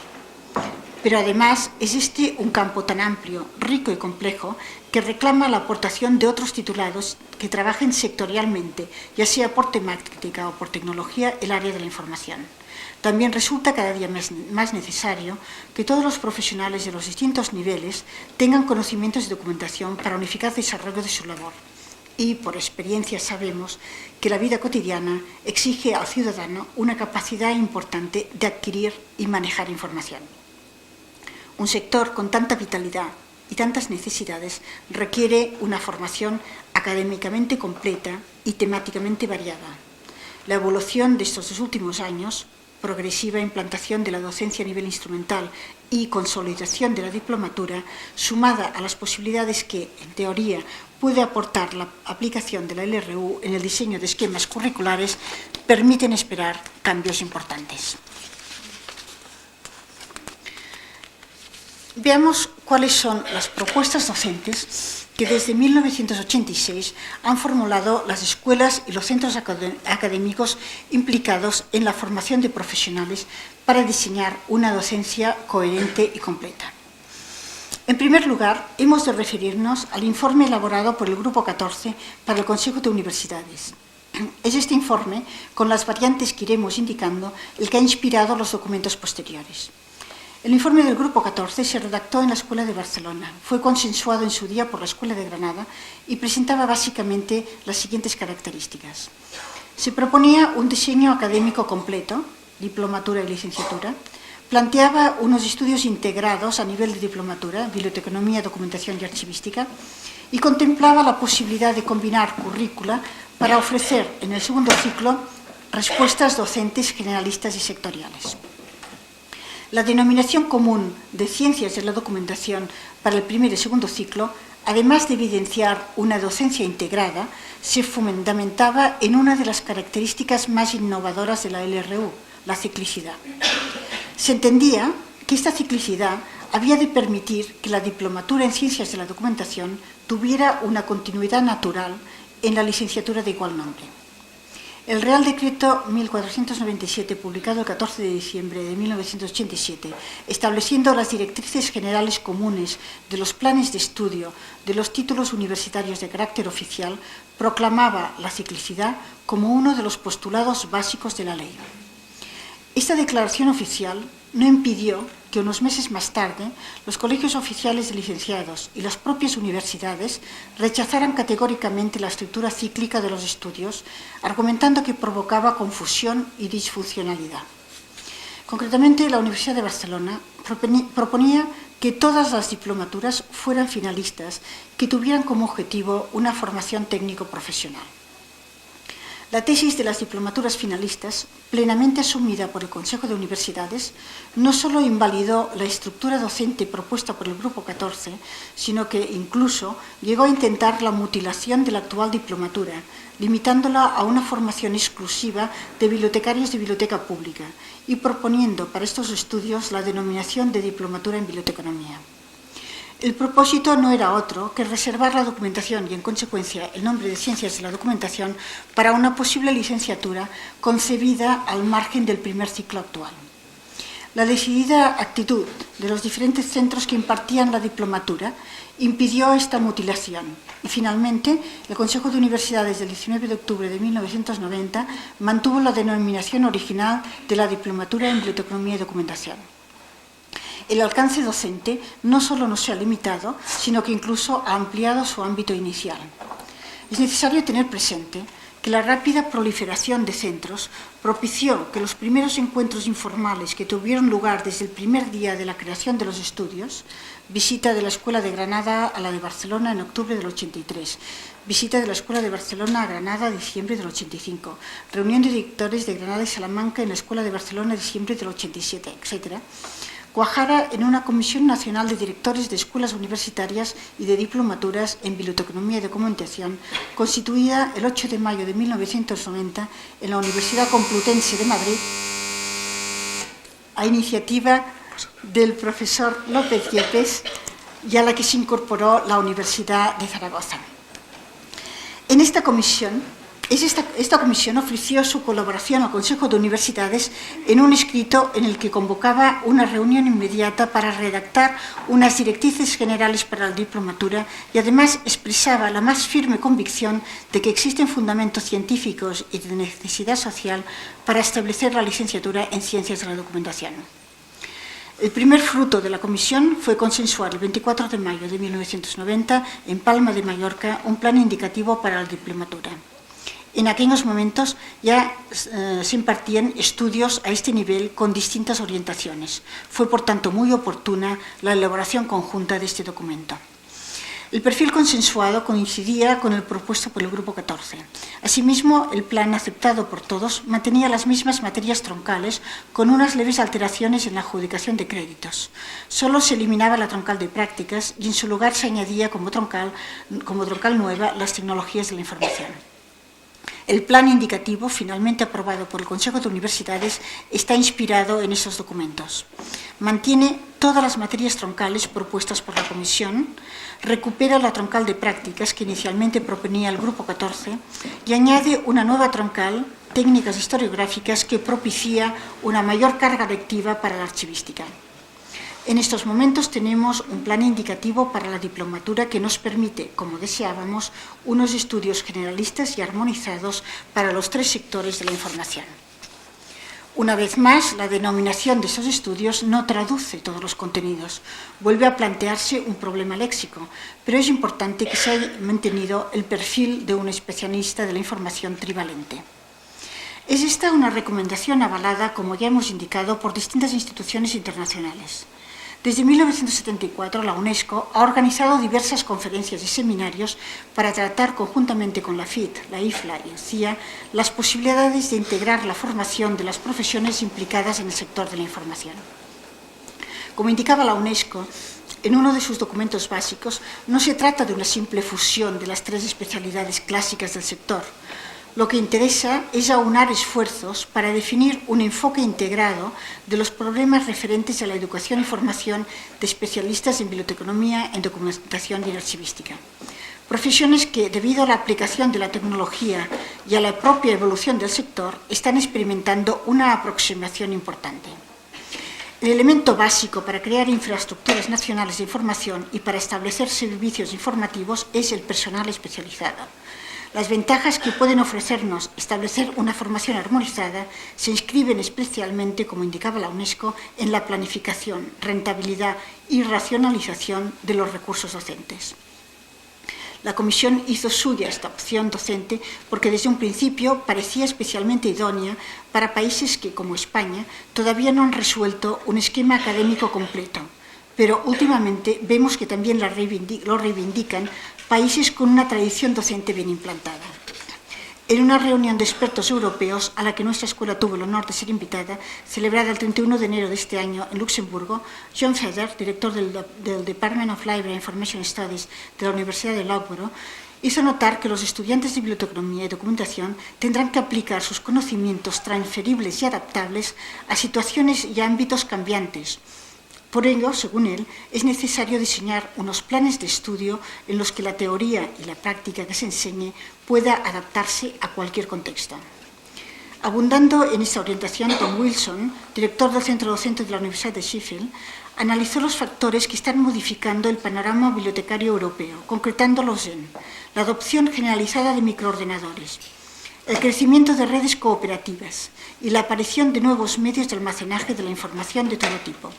Pero además es este un campo tan amplio, rico y complejo que reclama la aportación de otros titulados que trabajen sectorialmente, ya sea por temática o por tecnología, el área de la información. También resulta cada día más necesario que todos los profesionales de los distintos niveles tengan conocimientos de documentación para un eficaz desarrollo de su labor. Y por experiencia sabemos que la vida cotidiana exige al ciudadano una capacidad importante de adquirir y manejar información. Un sector con tanta vitalidad y tantas necesidades requiere una formación académicamente completa y temáticamente variada. La evolución de estos 2 últimos años, progresiva implantación de la docencia a nivel instrumental y consolidación de la diplomatura, sumada a las posibilidades que, en teoría, puede aportar la aplicación de la LRU en el diseño de esquemas curriculares, permiten esperar cambios importantes. Veamos cuáles son las propuestas docentes que desde 1986 han formulado las escuelas y los centros académicos implicados en la formación de profesionales para diseñar una docencia coherente y completa. En primer lugar, hemos de referirnos al informe elaborado por el Grupo 14 para el Consejo de Universidades. Es este informe, con las variantes que iremos indicando, el que ha inspirado los documentos posteriores. El informe del Grupo 14 se redactó en la Escuela de Barcelona, fue consensuado en su día por la Escuela de Granada y presentaba básicamente las siguientes características. Se proponía un diseño académico completo, diplomatura y licenciatura, planteaba unos estudios integrados a nivel de diplomatura, biblioteconomía, documentación y archivística, y contemplaba la posibilidad de combinar currícula para ofrecer en el segundo ciclo respuestas docentes generalistas y sectoriales. La denominación común de ciencias de la documentación para el primer y segundo ciclo, además de evidenciar una docencia integrada, se fundamentaba en una de las características más innovadoras de la LRU, la ciclicidad. Se entendía que esta ciclicidad había de permitir que la diplomatura en ciencias de la documentación tuviera una continuidad natural en la licenciatura de igual nombre. El Real Decreto 1497, publicado el 14 de diciembre de 1987, estableciendo las directrices generales comunes de los planes de estudio de los títulos universitarios de carácter oficial, proclamaba la ciclicidad como uno de los postulados básicos de la ley. Esta declaración oficial no impidió que unos meses más tarde los colegios oficiales de licenciados y las propias universidades rechazaran categóricamente la estructura cíclica de los estudios, argumentando que provocaba confusión y disfuncionalidad. Concretamente, la Universidad de Barcelona proponía que todas las diplomaturas fueran finalistas, que tuvieran como objetivo una formación técnico-profesional. La tesis de las diplomaturas finalistas, plenamente asumida por el Consejo de Universidades, no solo invalidó la estructura docente propuesta por el Grupo 14, sino que incluso llegó a intentar la mutilación de la actual diplomatura, limitándola a una formación exclusiva de bibliotecarios de biblioteca pública y proponiendo para estos estudios la denominación de diplomatura en biblioteconomía. El propósito no era otro que reservar la documentación y, en consecuencia, el nombre de Ciencias de la Documentación para una posible licenciatura concebida al margen del primer ciclo actual. La decidida actitud de los diferentes centros que impartían la diplomatura impidió esta mutilación y, finalmente, el Consejo de Universidades del 19 de octubre de 1990 mantuvo la denominación original de la diplomatura en Biblioteconomía y Documentación. El alcance docente no solo no se ha limitado, sino que incluso ha ampliado su ámbito inicial. Es necesario tener presente que la rápida proliferación de centros propició que los primeros encuentros informales que tuvieron lugar desde el primer día de la creación de los estudios, visita de la Escuela de Granada a la de Barcelona en octubre del 83, visita de la Escuela de Barcelona a Granada en diciembre del 85, reunión de directores de Granada y Salamanca en la Escuela de Barcelona en diciembre del 87, etc., cuajara en una Comisión Nacional de Directores de Escuelas Universitarias y de Diplomaturas en Biblioteconomía y Documentación, constituida el 8 de mayo de 1990 en la Universidad Complutense de Madrid, a iniciativa del profesor López Yepes, y a la que se incorporó la Universidad de Zaragoza. En esta comisión, esta comisión ofreció su colaboración al Consejo de Universidades en un escrito en el que convocaba una reunión inmediata para redactar unas directrices generales para la diplomatura y además expresaba la más firme convicción de que existen fundamentos científicos y de necesidad social para establecer la licenciatura en Ciencias de la Documentación. El primer fruto de la comisión fue consensuar el 24 de mayo de 1990 en Palma de Mallorca un plan indicativo para la diplomatura. En aquellos momentos ya se impartían estudios a este nivel con distintas orientaciones. Fue, por tanto, muy oportuna la elaboración conjunta de este documento. El perfil consensuado coincidía con el propuesto por el Grupo 14. Asimismo, el plan aceptado por todos mantenía las mismas materias troncales con unas leves alteraciones en la adjudicación de créditos. Solo se eliminaba la troncal de prácticas y en su lugar se añadía como troncal nueva las tecnologías de la información. El plan indicativo, finalmente aprobado por el Consejo de Universidades, está inspirado en esos documentos. Mantiene todas las materias troncales propuestas por la Comisión, recupera la troncal de prácticas que inicialmente proponía el Grupo 14 y añade una nueva troncal, técnicas historiográficas, que propicia una mayor carga lectiva para la archivística. En estos momentos tenemos un plan indicativo para la diplomatura que nos permite, como deseábamos, unos estudios generalistas y armonizados para los tres sectores de la información. Una vez más, la denominación de esos estudios no traduce todos los contenidos. Vuelve a plantearse un problema léxico, pero es importante que se haya mantenido el perfil de un especialista de la información trivalente. Es esta una recomendación avalada, como ya hemos indicado, por distintas instituciones internacionales. Desde 1974, la UNESCO ha organizado diversas conferencias y seminarios para tratar conjuntamente con la FIT, la IFLA y el CIA las posibilidades de integrar la formación de las profesiones implicadas en el sector de la información. Como indicaba la UNESCO, en uno de sus documentos básicos, no se trata de una simple fusión de las tres especialidades clásicas del sector. Lo que interesa es aunar esfuerzos para definir un enfoque integrado de los problemas referentes a la educación y formación de especialistas en biblioteconomía, en documentación y en archivística. Profesiones que, debido a la aplicación de la tecnología y a la propia evolución del sector, están experimentando una aproximación importante. El elemento básico para crear infraestructuras nacionales de información y para establecer servicios informativos es el personal especializado. Las ventajas que pueden ofrecernos establecer una formación armonizada se inscriben especialmente, como indicaba la UNESCO, en la planificación, rentabilidad y racionalización de los recursos docentes. La Comisión hizo suya esta opción docente porque desde un principio parecía especialmente idónea para países que, como España, todavía no han resuelto un esquema académico completo. Pero últimamente vemos que también lo reivindican países con una tradición docente bien implantada. En una reunión de expertos europeos a la que nuestra escuela tuvo el honor de ser invitada, celebrada el 31 de enero de este año en Luxemburgo, John Feder, director del Department of Library and Information Studies de la Universidad de Loughborough, hizo notar que los estudiantes de biblioteconomía y documentación tendrán que aplicar sus conocimientos transferibles y adaptables a situaciones y ámbitos cambiantes. Por ello, según él, es necesario diseñar unos planes de estudio en los que la teoría y la práctica que se enseñe pueda adaptarse a cualquier contexto. Abundando en esta orientación, Tom Wilson, director del Centro Docente de la Universidad de Sheffield, analizó los factores que están modificando el panorama bibliotecario europeo, concretándolos en la adopción generalizada de microordenadores, el crecimiento de redes cooperativas y la aparición de nuevos medios de almacenaje de la información de todo tipo.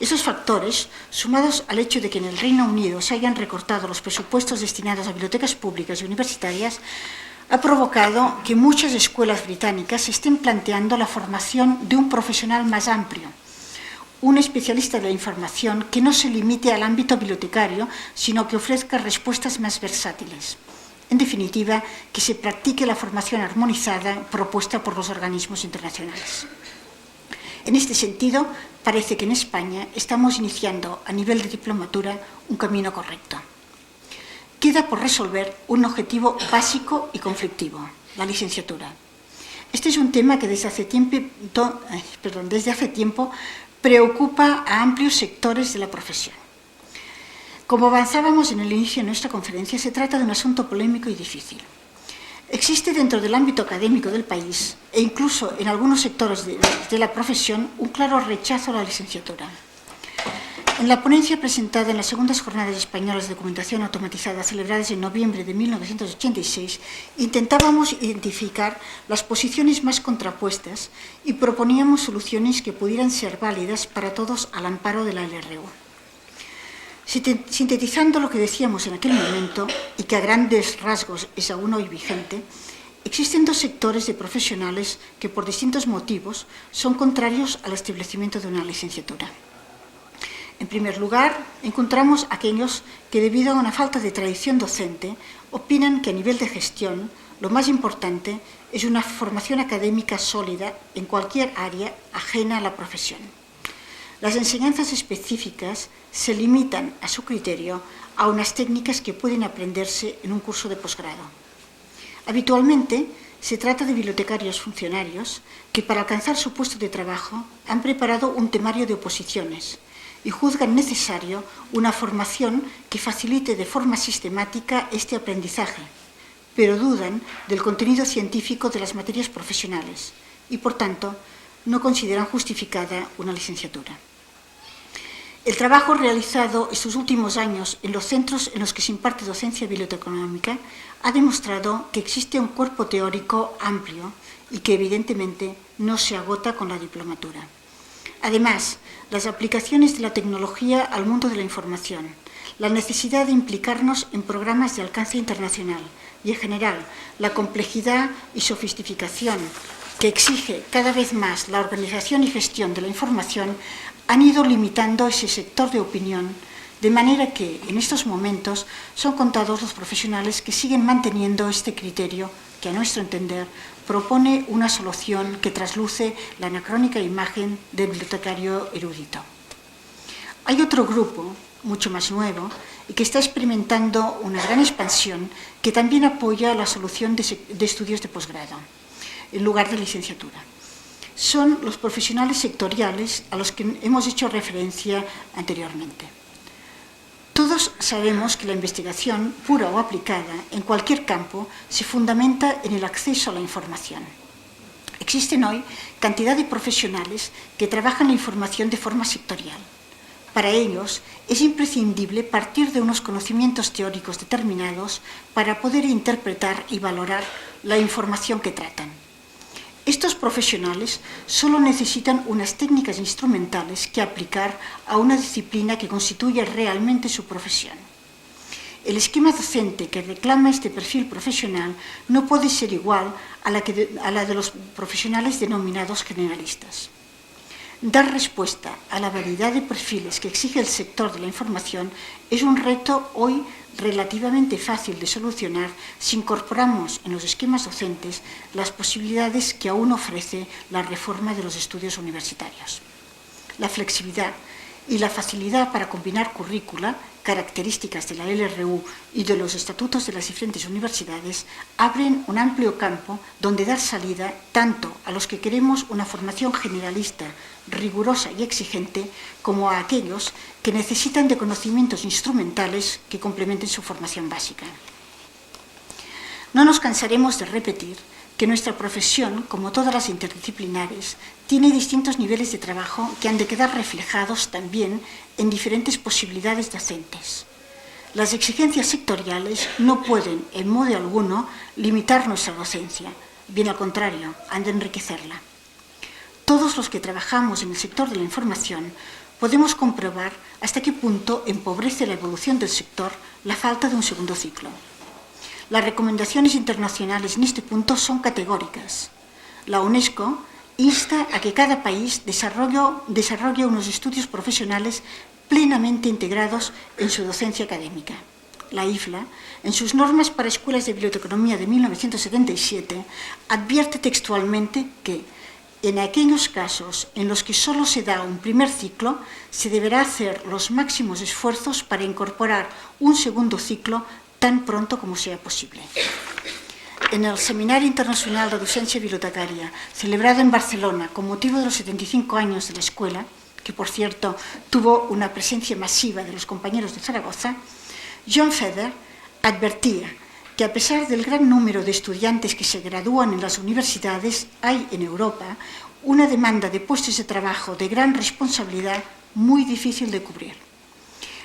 Esos factores, sumados al hecho de que en el Reino Unido se hayan recortado los presupuestos destinados a bibliotecas públicas y universitarias, ha provocado que muchas escuelas británicas estén planteando la formación de un profesional más amplio, un especialista de la información que no se limite al ámbito bibliotecario, sino que ofrezca respuestas más versátiles. En definitiva, que se practique la formación armonizada propuesta por los organismos internacionales. En este sentido, parece que en España estamos iniciando a nivel de diplomatura un camino correcto. Queda por resolver un objetivo básico y conflictivo, la licenciatura. Este es un tema que desde hace tiempo preocupa a amplios sectores de la profesión. Como avanzábamos en el inicio de nuestra conferencia, se trata de un asunto polémico y difícil. Existe dentro del ámbito académico del país, e incluso en algunos sectores de la profesión, un claro rechazo a la licenciatura. En la ponencia presentada en las segundas jornadas españolas de documentación automatizada celebradas en noviembre de 1986, intentábamos identificar las posiciones más contrapuestas y proponíamos soluciones que pudieran ser válidas para todos al amparo de la LRU. Sintetizando lo que decíamos en aquel momento, y que a grandes rasgos es aún hoy vigente, existen dos sectores de profesionales que por distintos motivos son contrarios al establecimiento de una licenciatura. En primer lugar, encontramos aquellos que, debido a una falta de tradición docente, opinan que a nivel de gestión lo más importante es una formación académica sólida en cualquier área ajena a la profesión. Las enseñanzas específicas se limitan, a su criterio, a unas técnicas que pueden aprenderse en un curso de posgrado. Habitualmente, se trata de bibliotecarios funcionarios que, para alcanzar su puesto de trabajo, han preparado un temario de oposiciones y juzgan necesario una formación que facilite de forma sistemática este aprendizaje, pero dudan del contenido científico de las materias profesionales y, por tanto, no consideran justificada una licenciatura. El trabajo realizado estos últimos años en los centros en los que se imparte docencia biblioteconómica ha demostrado que existe un cuerpo teórico amplio y que, evidentemente, no se agota con la diplomatura. Además, las aplicaciones de la tecnología al mundo de la información, la necesidad de implicarnos en programas de alcance internacional y, en general, la complejidad y sofisticación que exige cada vez más la organización y gestión de la información han ido limitando ese sector de opinión, de manera que, en estos momentos, son contados los profesionales que siguen manteniendo este criterio que, a nuestro entender, propone una solución que trasluce la anacrónica imagen del bibliotecario erudito. Hay otro grupo, mucho más nuevo, y que está experimentando una gran expansión, que también apoya la solución de estudios de posgrado, en lugar de licenciatura. Son los profesionales sectoriales a los que hemos hecho referencia anteriormente. Todos sabemos que la investigación, pura o aplicada, en cualquier campo, se fundamenta en el acceso a la información. Existen hoy cantidad de profesionales que trabajan la información de forma sectorial. Para ellos es imprescindible partir de unos conocimientos teóricos determinados para poder interpretar y valorar la información que tratan. Estos profesionales solo necesitan unas técnicas instrumentales que aplicar a una disciplina que constituye realmente su profesión. El esquema docente que reclama este perfil profesional no puede ser igual a la de los profesionales denominados generalistas. Dar respuesta a la variedad de perfiles que exige el sector de la información es un reto hoy relativamente fácil de solucionar si incorporamos en los esquemas docentes las posibilidades que aún ofrece la reforma de los estudios universitarios. La flexibilidad y la facilidad para combinar currícula, características de la LRU y de los estatutos de las diferentes universidades, abren un amplio campo donde dar salida tanto a los que queremos una formación generalista, rigurosa y exigente, como a aquellos que necesitan de conocimientos instrumentales que complementen su formación básica. No nos cansaremos de repetir que nuestra profesión, como todas las interdisciplinares, tiene distintos niveles de trabajo que han de quedar reflejados también en diferentes posibilidades docentes. Las exigencias sectoriales no pueden, en modo alguno, limitar nuestra docencia, bien al contrario, han de enriquecerla. Todos los que trabajamos en el sector de la información podemos comprobar hasta qué punto empobrece la evolución del sector la falta de un segundo ciclo. Las recomendaciones internacionales en este punto son categóricas. La UNESCO insta a que cada país desarrolle unos estudios profesionales plenamente integrados en su docencia académica. La IFLA, en sus normas para escuelas de biblioteconomía de 1977, advierte textualmente que en aquellos casos en los que solo se da un primer ciclo, se deberá hacer los máximos esfuerzos para incorporar un segundo ciclo tan pronto como sea posible. En el Seminario Internacional de Docencia Bibliotecaria, celebrado en Barcelona con motivo de los 75 años de la escuela, que por cierto tuvo una presencia masiva de los compañeros de Zaragoza, John Feder advertía que a pesar del gran número de estudiantes que se gradúan en las universidades, hay en Europa una demanda de puestos de trabajo de gran responsabilidad muy difícil de cubrir.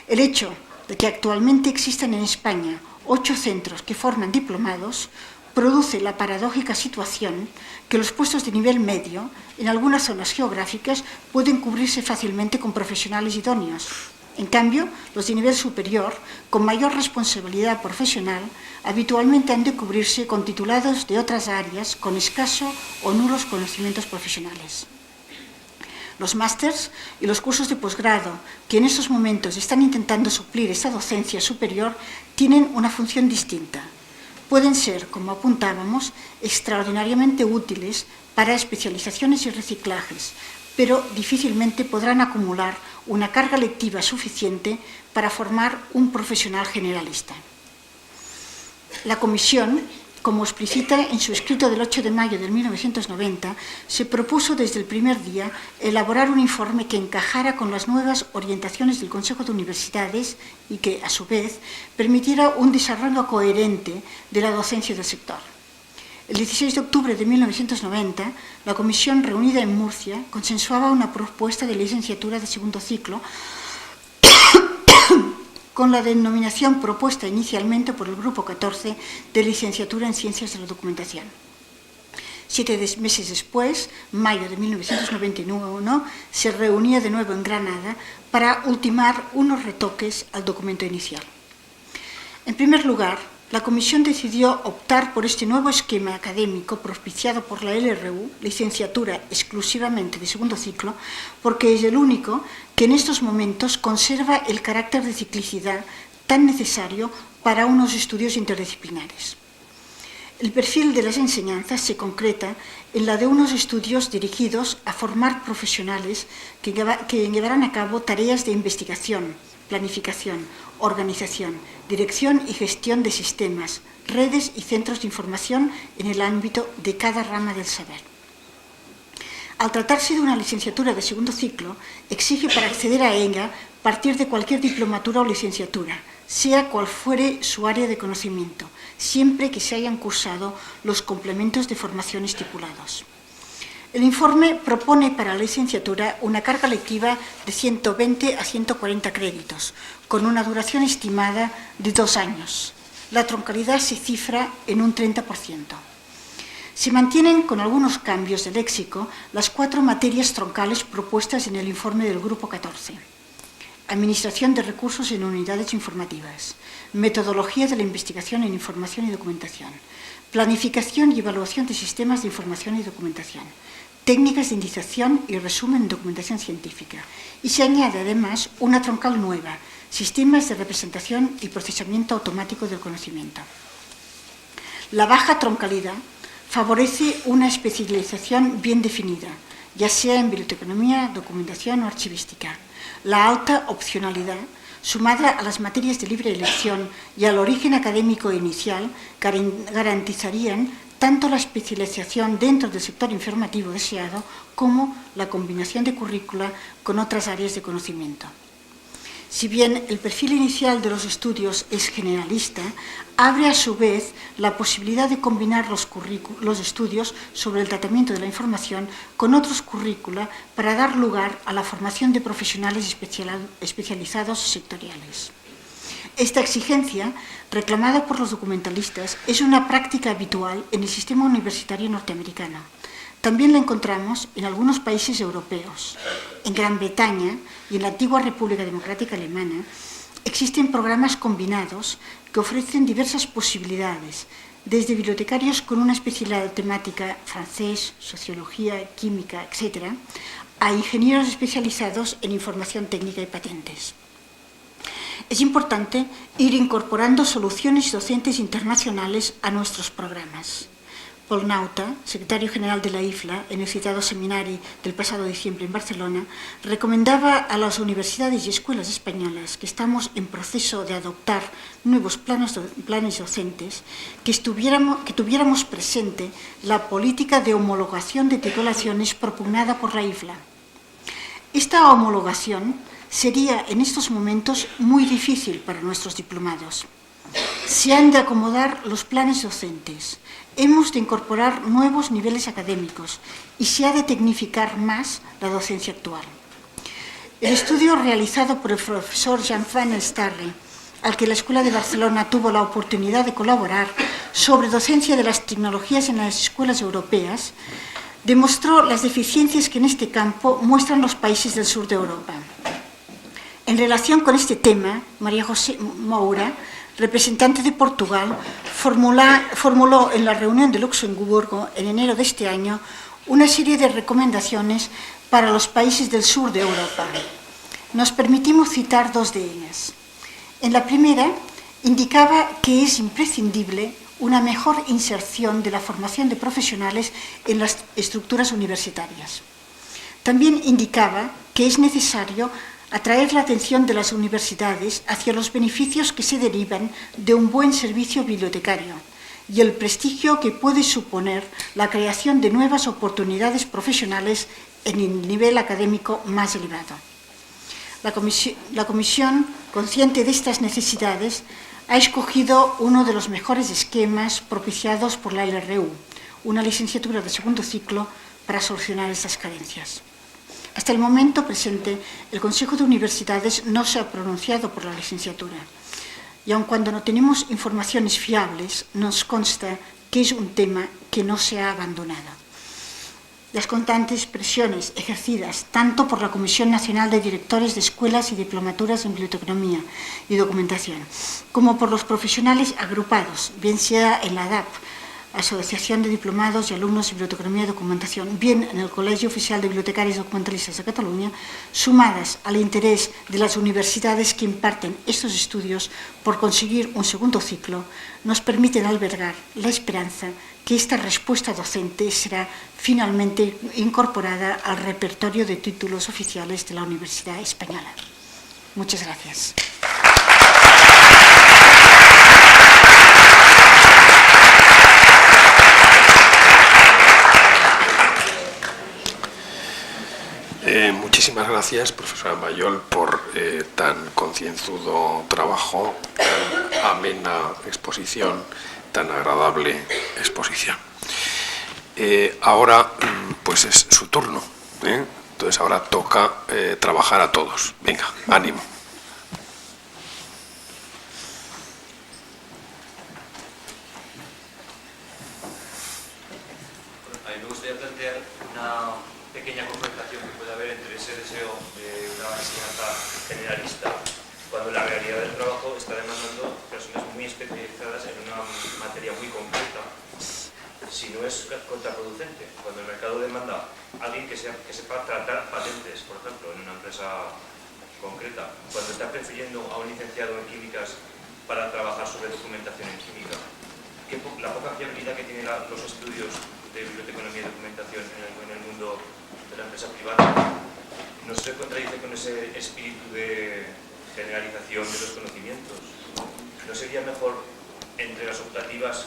El hecho de que actualmente existan en España 8 centros que forman diplomados produce la paradójica situación que los puestos de nivel medio, en algunas zonas geográficas, pueden cubrirse fácilmente con profesionales idóneos. En cambio, los de nivel superior, con mayor responsabilidad profesional, habitualmente han de cubrirse con titulados de otras áreas con escaso o nulos conocimientos profesionales. Los másters y los cursos de posgrado, que en estos momentos están intentando suplir esta docencia superior, tienen una función distinta. Pueden ser, como apuntábamos, extraordinariamente útiles para especializaciones y reciclajes, pero difícilmente podrán acumular una carga lectiva suficiente para formar un profesional generalista. La Comisión, como explicita en su escrito del 8 de mayo de 1990, se propuso desde el primer día elaborar un informe que encajara con las nuevas orientaciones del Consejo de Universidades y que, a su vez, permitiera un desarrollo coherente de la docencia del sector. El 16 de octubre de 1990, la Comisión, reunida en Murcia, consensuaba una propuesta de licenciatura de segundo ciclo con la denominación propuesta inicialmente por el Grupo 14 de Licenciatura en Ciencias de la Documentación. 7 meses después, mayo de 1991, se reunía de nuevo en Granada para ultimar unos retoques al documento inicial. En primer lugar, la Comisión decidió optar por este nuevo esquema académico propiciado por la LRU, licenciatura exclusivamente de segundo ciclo, porque es el único que en estos momentos conserva el carácter de ciclicidad tan necesario para unos estudios interdisciplinares. El perfil de las enseñanzas se concreta en la de unos estudios dirigidos a formar profesionales que llevarán a cabo tareas de investigación, planificación, organización, dirección y gestión de sistemas, redes y centros de información en el ámbito de cada rama del saber. Al tratarse de una licenciatura de segundo ciclo, exige para acceder a ella partir de cualquier diplomatura o licenciatura, sea cual fuere su área de conocimiento, siempre que se hayan cursado los complementos de formación estipulados. El informe propone para la licenciatura una carga lectiva de 120 a 140 créditos, con una duración estimada de 2 años. La troncalidad se cifra en un 30%. Se mantienen, con algunos cambios de léxico, las 4 materias troncales propuestas en el informe del Grupo 14. Administración de recursos en unidades informativas, metodología de la investigación en información y documentación, planificación y evaluación de sistemas de información y documentación, técnicas de indización y resumen en documentación científica. Y se añade además una troncal nueva, sistemas de representación y procesamiento automático del conocimiento. La baja troncalidad favorece una especialización bien definida, ya sea en biblioteconomía, documentación o archivística. La alta opcionalidad, sumada a las materias de libre elección y al origen académico inicial, garantizarían tanto la especialización dentro del sector informativo deseado como la combinación de currícula con otras áreas de conocimiento. Si bien el perfil inicial de los estudios es generalista, abre a su vez la posibilidad de combinar los estudios sobre el tratamiento de la información con otros currícula para dar lugar a la formación de profesionales especializados sectoriales. Esta exigencia, reclamada por los documentalistas, es una práctica habitual en el sistema universitario norteamericano. También la encontramos en algunos países europeos. En Gran Bretaña y en la antigua República Democrática Alemana existen programas combinados que ofrecen diversas posibilidades, desde bibliotecarios con una especialidad temática, francés, sociología, química, etc., a ingenieros especializados en información técnica y patentes. Es importante ir incorporando soluciones docentes internacionales a nuestros programas. Paul Nauta, secretario general de la IFLA, en el citado seminario del pasado diciembre en Barcelona, recomendaba a las universidades y escuelas españolas que estamos en proceso de adoptar nuevos planes docentes que tuviéramos presente la política de homologación de titulaciones propugnada por la IFLA. Esta homologación sería en estos momentos muy difícil para nuestros diplomados. Se han de acomodar los planes docentes, hemos de incorporar nuevos niveles académicos y se ha de tecnificar más la docencia actual. El estudio realizado por el profesor Jan van Elstarre, al que la Escuela de Barcelona tuvo la oportunidad de colaborar, sobre docencia de las tecnologías en las escuelas europeas, demostró las deficiencias que en este campo muestran los países del sur de Europa. En relación con este tema, María José Moura, representante de Portugal, formuló en la reunión de Luxemburgo en enero de este año una serie de recomendaciones para los países del sur de Europa. Nos permitimos citar dos de ellas. En la primera, indicaba que es imprescindible una mejor inserción de la formación de profesionales en las estructuras universitarias. También indicaba que es necesario atraer la atención de las universidades hacia los beneficios que se derivan de un buen servicio bibliotecario y el prestigio que puede suponer la creación de nuevas oportunidades profesionales en el nivel académico más elevado. La Comisión, consciente de estas necesidades, ha escogido uno de los mejores esquemas propiciados por la LRU, una licenciatura de segundo ciclo para solucionar estas carencias. Hasta el momento presente, el Consejo de Universidades no se ha pronunciado por la licenciatura y aun cuando no tenemos informaciones fiables, nos consta que es un tema que no se ha abandonado. Las constantes presiones ejercidas tanto por la Comisión Nacional de Directores de Escuelas y Diplomaturas en Biblioteconomía y Documentación, como por los profesionales agrupados, bien sea en la ADAP, Asociación de Diplomados y Alumnos de Biblioteconomía y Documentación, bien en el Colegio Oficial de Bibliotecarios y Documentalistas de Cataluña, sumadas al interés de las universidades que imparten estos estudios por conseguir un segundo ciclo, nos permiten albergar la esperanza que esta respuesta docente será finalmente incorporada al repertorio de títulos oficiales de la Universidad Española. Muchas gracias. Muchísimas gracias, profesora Mayol, por tan concienzudo trabajo, tan amena exposición, tan agradable exposición. Ahora, pues es su turno, entonces ahora toca trabajar a todos. Venga, ánimo. A mí me gustaría plantear una pequeña confrontación que puede haber entre ese deseo de una enseñanza generalista, cuando la realidad del trabajo está demandando personas muy especializadas en una materia muy concreta, si no es contraproducente, cuando el mercado demanda a alguien que sepa tratar patentes, por ejemplo, en una empresa concreta, cuando está prefiriendo a un licenciado en químicas para trabajar sobre documentación en química, la poca fiabilidad que tienen los estudios de biblioteconomía y documentación en el mundo de la empresa privada, no se contradice con ese espíritu de generalización de los conocimientos. ¿No sería mejor, entre las optativas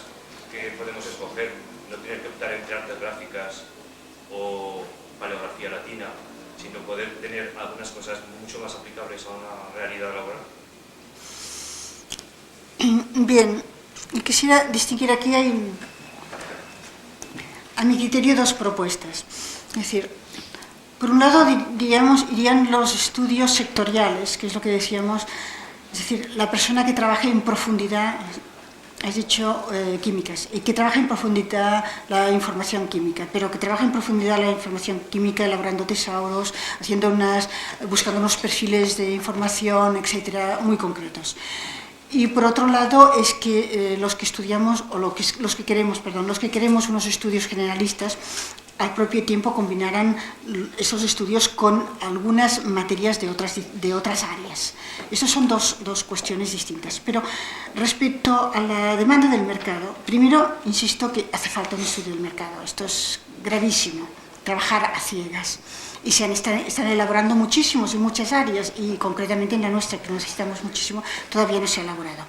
que podemos escoger, no tener que optar entre artes gráficas o paleografía latina, sino poder tener algunas cosas mucho más aplicables a una realidad laboral? Bien, quisiera distinguir aquí, a mi criterio, dos propuestas. Es decir, por un lado, irían los estudios sectoriales, que es lo que decíamos, es decir, la persona que trabaje en profundidad has dicho químicas, y que trabaja en profundidad la información química, pero que trabaja en profundidad la información química elaborando tesauros, buscando unos perfiles de información, etcétera, muy concretos. Y por otro lado es que los que estudiamos, o los que queremos unos estudios generalistas, al propio tiempo combinarán esos estudios con algunas materias de otras áreas. Esas son dos cuestiones distintas. Pero respecto a la demanda del mercado, primero insisto que hace falta un estudio del mercado. Esto es gravísimo, trabajar a ciegas. Y están elaborando muchísimos en muchas áreas, y concretamente en la nuestra, que necesitamos muchísimo, todavía no se ha elaborado.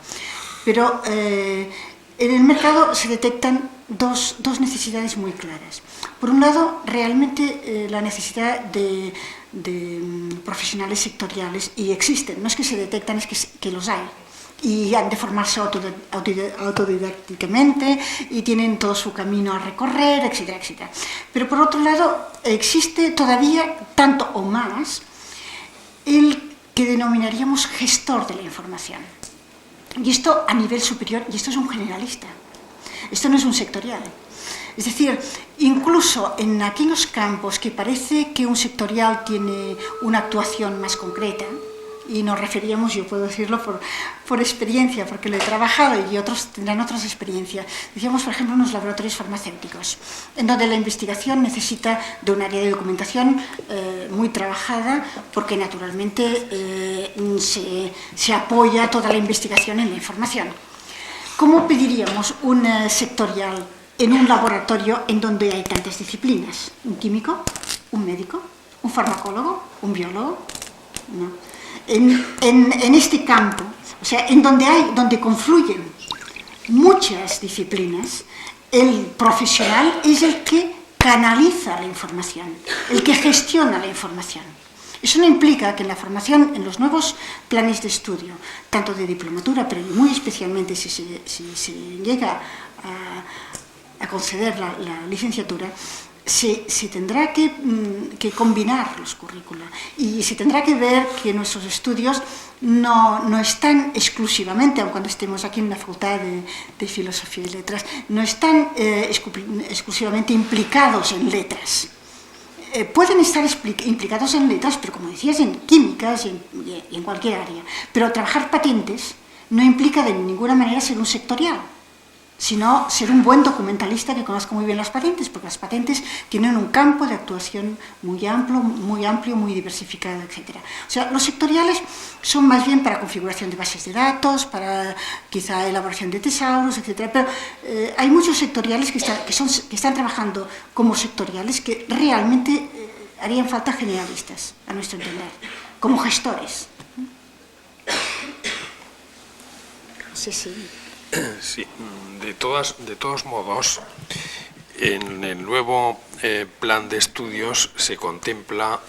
Pero en el mercado se detectan dos necesidades muy claras. Por un lado, realmente la necesidad de profesionales sectoriales, y existen, no es que se detectan, es que los hay. Y han de formarse autodidácticamente y tienen todo su camino a recorrer, etcétera, etcétera. Pero por otro lado, existe todavía, tanto o más, el que denominaríamos gestor de la información. Y esto a nivel superior, y esto es un generalista, esto no es un sectorial. Es decir, incluso en aquellos campos que parece que un sectorial tiene una actuación más concreta, y nos referíamos, yo puedo decirlo por experiencia, porque lo he trabajado y otros tendrán otras experiencias. Decíamos, por ejemplo, unos laboratorios farmacéuticos, en donde la investigación necesita de un área de documentación muy trabajada, porque naturalmente se apoya toda la investigación en la información. ¿Cómo pediríamos un sectorial en un laboratorio en donde hay tantas disciplinas? ¿Un químico? ¿Un médico? ¿Un farmacólogo? ¿Un biólogo? No. En este campo, o sea, donde confluyen muchas disciplinas, el profesional es el que canaliza la información, el que gestiona la información. Eso no implica que en la formación, en los nuevos planes de estudio, tanto de diplomatura, pero muy especialmente si se llega a conceder la licenciatura, se tendrá que combinar los currícula, y se tendrá que ver que nuestros estudios no están exclusivamente, aun cuando estemos aquí en la Facultad de Filosofía y Letras, no están exclusivamente implicados en letras. Pueden estar implicados en letras, pero como decías, en químicas y en cualquier área. Pero trabajar patentes no implica de ninguna manera ser un sectorial, sino ser un buen documentalista que conozca muy bien las patentes, porque las patentes tienen un campo de actuación muy amplio, muy diversificado, etc. O sea, los sectoriales son más bien para configuración de bases de datos, para quizá elaboración de tesauros, etc. Pero hay muchos sectoriales que están trabajando como sectoriales que realmente harían falta generalistas, a nuestro entender, como gestores. Sí. Sí, de todos modos, en el nuevo plan de estudios se contempla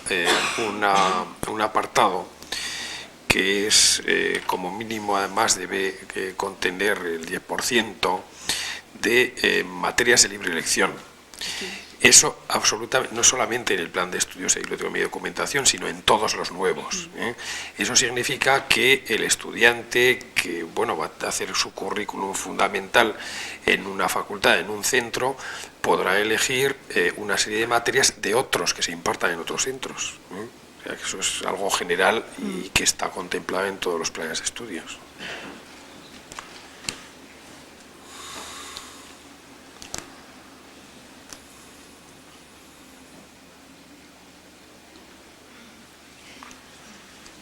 un apartado que es, como mínimo, además debe contener el 10% de materias de libre elección. Eso absolutamente, no solamente en el plan de estudios de biblioteca y documentación, sino en todos los nuevos. Eso significa que el estudiante que va a hacer su currículum fundamental en una facultad, en un centro, podrá elegir una serie de materias de otros que se impartan en otros centros. O sea, que eso es algo general y que está contemplado en todos los planes de estudios.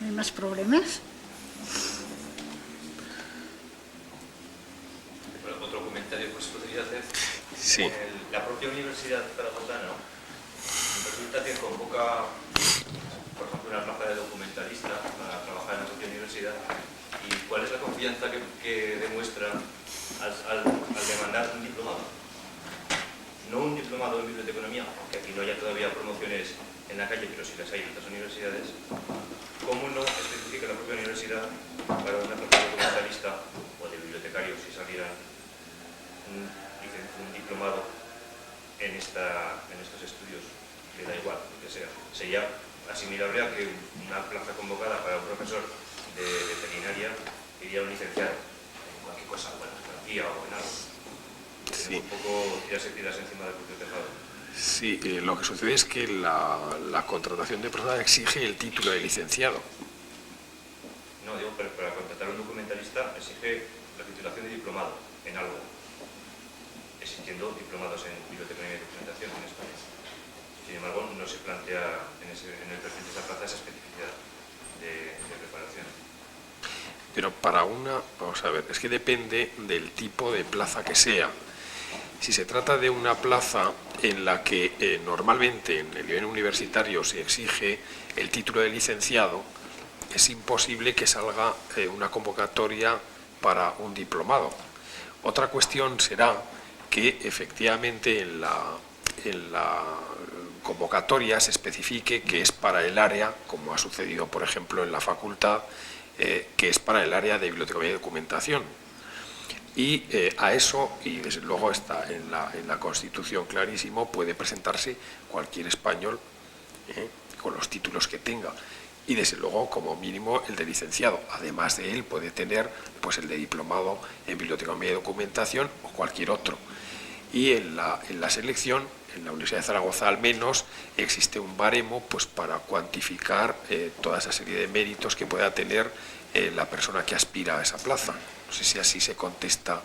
¿Hay más problemas? Bueno, otro comentario pues podría hacer. Sí. La propia Universidad Zaragozana resulta que convoca, por ejemplo, una plaza de documentalista para trabajar en la propia universidad. ¿Y cuál es la confianza que demuestra al demandar un diplomado? No un diplomado en biblioteconomía, aunque aquí no haya todavía promociones en la calle, pero sí las hay en otras universidades. ¿Cómo no especifica la propia universidad para una plaza de documentalista o de bibliotecario si saliera un diplomado en estos estudios? Le da igual, lo que sea. Sería asimilable a que una plaza convocada para un profesor de veterinaria iría a un licenciado en cualquier cosa, bueno, tecnología o en algo. Sí. Un poco tiras encima del propio tejado. Sí, lo que sucede es que la contratación de personal exige el título de licenciado. No, digo, pero para contratar a un documentalista exige la titulación de diplomado en algo, existiendo diplomados en biblioteconomía y documentación en España. Sin embargo, no se plantea en el perfil de esa plaza esa especificidad de preparación. Pero para vamos a ver, es que depende del tipo de plaza que sea. Si se trata de una plaza en la que normalmente en el nivel universitario se exige el título de licenciado, es imposible que salga una convocatoria para un diplomado. Otra cuestión será que efectivamente en la convocatoria se especifique que es para el área, como ha sucedido por ejemplo en la facultad, que es para el área de biblioteconomía y documentación. Y a eso, y desde luego está en la Constitución clarísimo, puede presentarse cualquier español con los títulos que tenga. Y desde luego, como mínimo, el de licenciado. Además de él, puede tener pues el de diplomado en biblioteconomía y documentación o cualquier otro. Y en la selección, en la Universidad de Zaragoza al menos, existe un baremo pues para cuantificar toda esa serie de méritos que pueda tener la persona que aspira a esa plaza. No sé si así se contesta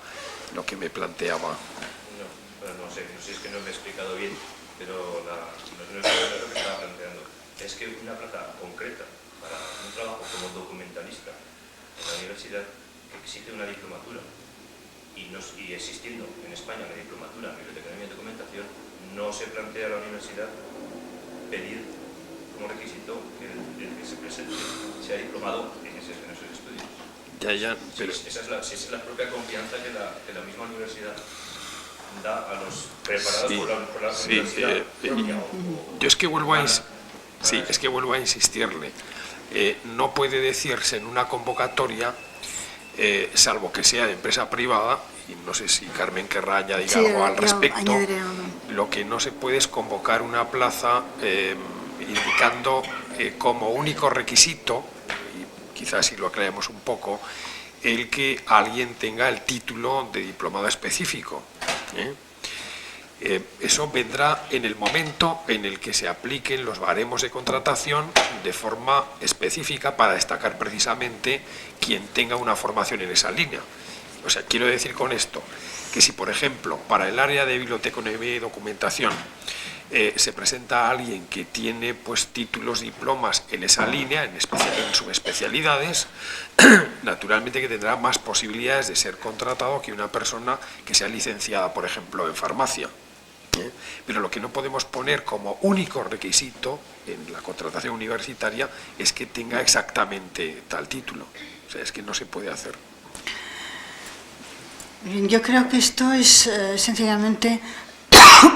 lo que me planteaba. No sé si es que no me he explicado bien, pero no es lo que estaba planteando. Es que una plaza concreta para un trabajo como documentalista en la universidad que exige una diplomatura y existiendo en España la diplomatura en biblioteconomía y documentación, no se plantea a la universidad pedir como requisito que el que se presente sea diplomado en esos estudios. Pero Esa es la propia confianza que la misma universidad da a los preparados por la universidad propia. Yo es que vuelvo a insistirle. No puede decirse en una convocatoria, salvo que sea de empresa privada, y no sé si Carmen querrá añadir algo al respecto, lo que no se puede es convocar una plaza indicando como único requisito, y quizás si lo aclaremos un poco, el que alguien tenga el título de diplomado específico. Eso vendrá en el momento en el que se apliquen los baremos de contratación de forma específica para destacar precisamente quien tenga una formación en esa línea. O sea, quiero decir con esto que si, por ejemplo, para el área de biblioteconomía y documentación se presenta a alguien que tiene pues títulos, diplomas en esa línea, en subespecialidades, naturalmente que tendrá más posibilidades de ser contratado que una persona que sea licenciada, por ejemplo, en farmacia. Pero lo que no podemos poner como único requisito en la contratación universitaria es que tenga exactamente tal título. O sea, es que no se puede hacer. Yo creo que esto es sencillamente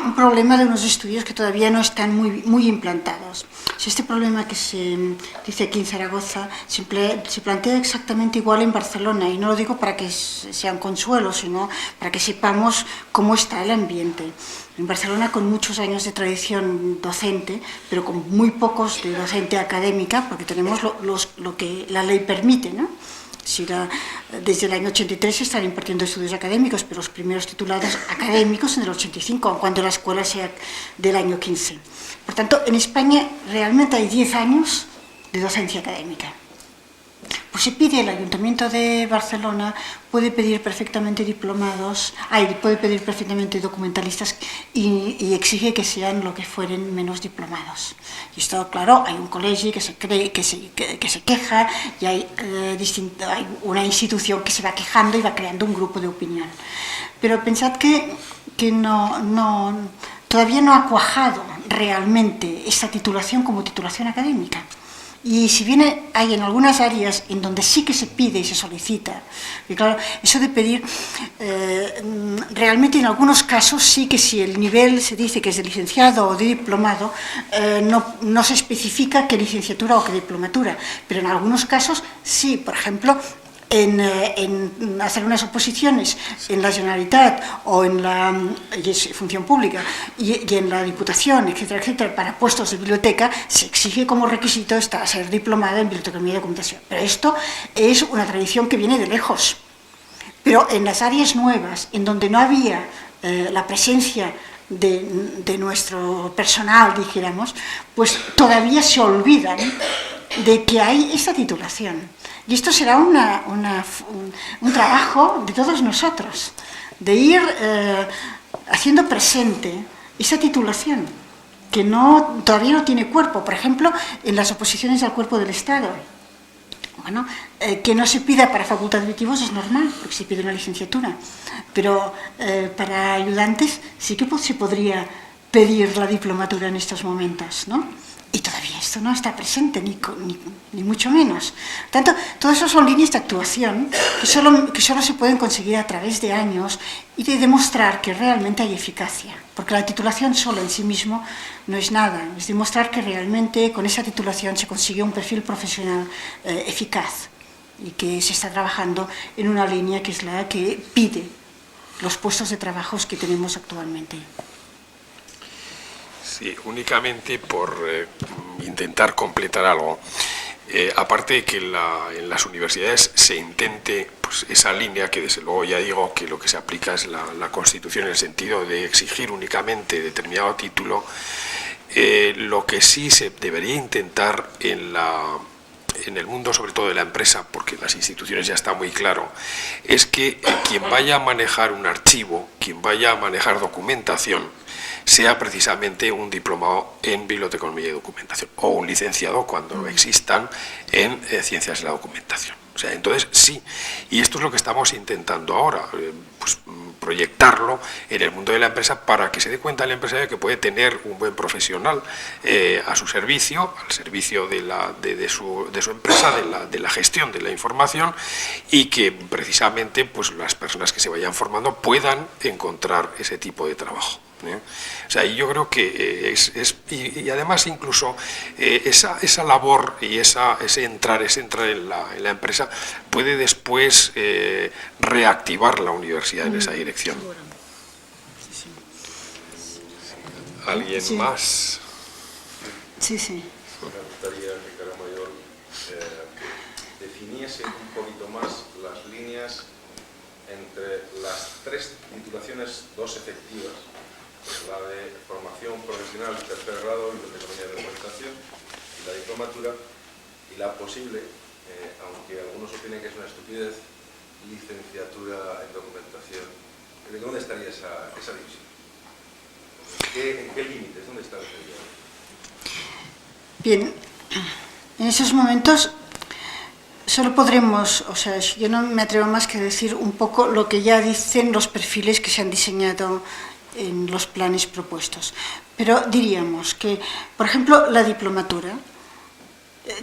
un problema de unos estudios que todavía no están muy implantados. Este problema que se dice aquí en Zaragoza se plantea exactamente igual en Barcelona, y no lo digo para que sea un consuelo, sino para que sepamos cómo está el ambiente. En Barcelona, con muchos años de tradición docente, pero con muy pocos de docente académica, porque tenemos lo que la ley permite, ¿no? Desde el año 83 se están impartiendo estudios académicos, pero los primeros titulados académicos en el 85, cuando la escuela sea del año 15. Por tanto, en España realmente hay 10 años de docencia académica. Pues se pide, el Ayuntamiento de Barcelona puede pedir perfectamente diplomados, puede pedir perfectamente documentalistas y exige que sean lo que fueren menos diplomados. Y esto, claro, hay un colegio que se queja y hay una institución que se va quejando y va creando un grupo de opinión. Pero pensad que todavía no ha cuajado realmente esta titulación como titulación académica. Y si bien hay en algunas áreas en donde sí que se pide y se solicita, y claro, eso de pedir, realmente en algunos casos sí que si el nivel se dice que es de licenciado o de diplomado, no se especifica qué licenciatura o qué diplomatura, pero en algunos casos sí, por ejemplo, en hacer unas oposiciones en la Generalitat o en la función pública y en la Diputación, etcétera, etcétera, para puestos de biblioteca, se exige como requisito ser diplomada en biblioteconomía y documentación. Pero esto es una tradición que viene de lejos. Pero en las áreas nuevas, en donde no había la presencia de nuestro personal, dijéramos, pues todavía se olvidan de que hay esta titulación. Y esto será un trabajo de todos nosotros, de ir haciendo presente esa titulación, que todavía no tiene cuerpo. Por ejemplo, en las oposiciones al cuerpo del Estado. Bueno, que no se pida para facultativos es normal, porque se pide una licenciatura, pero para ayudantes sí que se podría pedir la diplomatura en estos momentos, ¿no? Y todavía esto no está presente, ni mucho menos. Por tanto, todo eso son líneas de actuación que solo se pueden conseguir a través de años y de demostrar que realmente hay eficacia, porque la titulación sola en sí mismo no es nada, es demostrar que realmente con esa titulación se consigue un perfil profesional eficaz y que se está trabajando en una línea que es la que pide los puestos de trabajo que tenemos actualmente. Sí, únicamente por intentar completar algo. Aparte de que en las universidades se intente pues, esa línea, que desde luego ya digo que lo que se aplica es la Constitución en el sentido de exigir únicamente determinado título, lo que sí se debería intentar en el mundo, sobre todo de la empresa, porque en las instituciones ya está muy claro, es que quien vaya a manejar un archivo, quien vaya a manejar documentación, sea precisamente un diplomado en biblioteconomía y documentación o un licenciado cuando existan en ciencias de la documentación. O sea, entonces sí, y esto es lo que estamos intentando ahora, pues proyectarlo en el mundo de la empresa para que se dé cuenta el empresario que puede tener un buen profesional a su servicio, al servicio de su empresa, de la gestión de la información, y que precisamente pues las personas que se vayan formando puedan encontrar ese tipo de trabajo. O sea, yo creo que y además incluso esa labor y ese entrar en la empresa puede después reactivar la universidad en esa dirección. ¿Alguien más? Sí, sí. Me gustaría, Ricardo Mayor, que definiese un poquito más las líneas entre las tres titulaciones, dos efectivas, la de formación profesional tercer grado, biblioteconomía de documentación, y la diplomatura, y la posible, aunque algunos opinen que es una estupidez, licenciatura en documentación. ¿Dónde estaría esa división? ¿En qué límites? ¿Dónde está el límite? Bien, en esos momentos solo podremos, o sea, yo no me atrevo más que a decir un poco lo que ya dicen los perfiles que se han diseñado en los planes propuestos. Pero diríamos que, por ejemplo, la diplomatura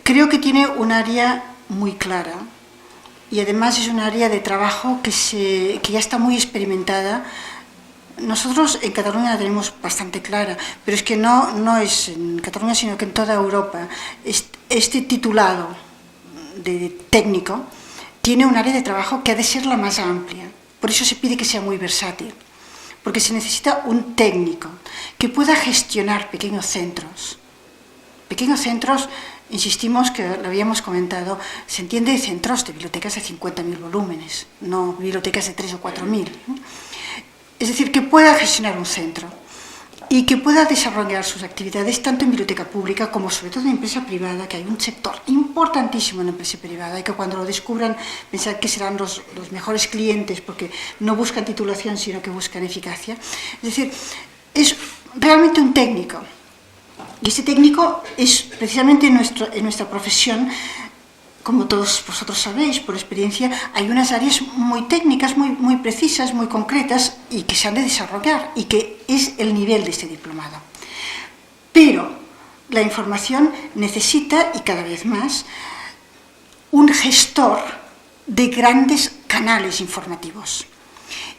creo que tiene un área muy clara y además es un área de trabajo que ya está muy experimentada. Nosotros en Cataluña la tenemos bastante clara, pero es que no es en Cataluña, sino que en toda Europa. Este titulado de técnico tiene un área de trabajo que ha de ser la más amplia. Por eso se pide que sea muy versátil, porque se necesita un técnico que pueda gestionar pequeños centros. Pequeños centros, insistimos que lo habíamos comentado, se entiende de centros de bibliotecas de 50.000 volúmenes, no bibliotecas de 3.000 o 4.000. Es decir, que pueda gestionar un centro y que pueda desarrollar sus actividades tanto en biblioteca pública como sobre todo en empresa privada, que hay un sector importantísimo en la empresa privada y que cuando lo descubran pensar que serán los mejores clientes porque no buscan titulación sino que buscan eficacia. Es decir, es realmente un técnico y ese técnico es precisamente en nuestra profesión. Como todos vosotros sabéis, por experiencia, hay unas áreas muy técnicas, muy precisas, muy concretas y que se han de desarrollar y que es el nivel de este diplomado. Pero la información necesita, y cada vez más, un gestor de grandes canales informativos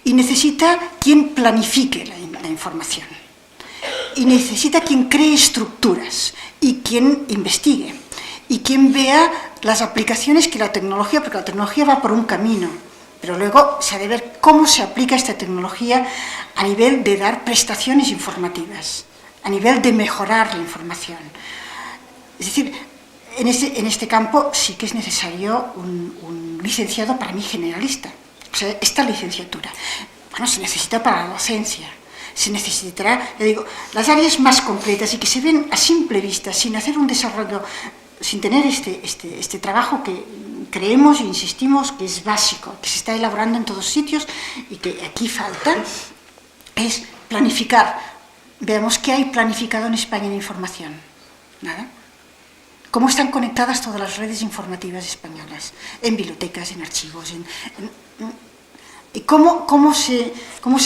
y necesita quien planifique la información y necesita quien cree estructuras y quien investigue y quien vea las aplicaciones que la tecnología, porque la tecnología va por un camino, pero luego se ha de ver cómo se aplica esta tecnología a nivel de dar prestaciones informativas, a nivel de mejorar la información. Es decir, en este campo sí que es necesario un licenciado, para mí generalista, O sea, esta licenciatura, bueno, se necesita para la docencia, se necesitará, ya digo, las áreas más concretas y que se ven a simple vista, sin hacer un desarrollo, sin tener este trabajo que creemos e insistimos que es básico, que se está elaborando en todos sitios y que aquí falta, es planificar. Veamos qué hay planificado en España en información. Nada. Cómo están conectadas todas las redes informativas españolas, en bibliotecas, en archivos, y cómo se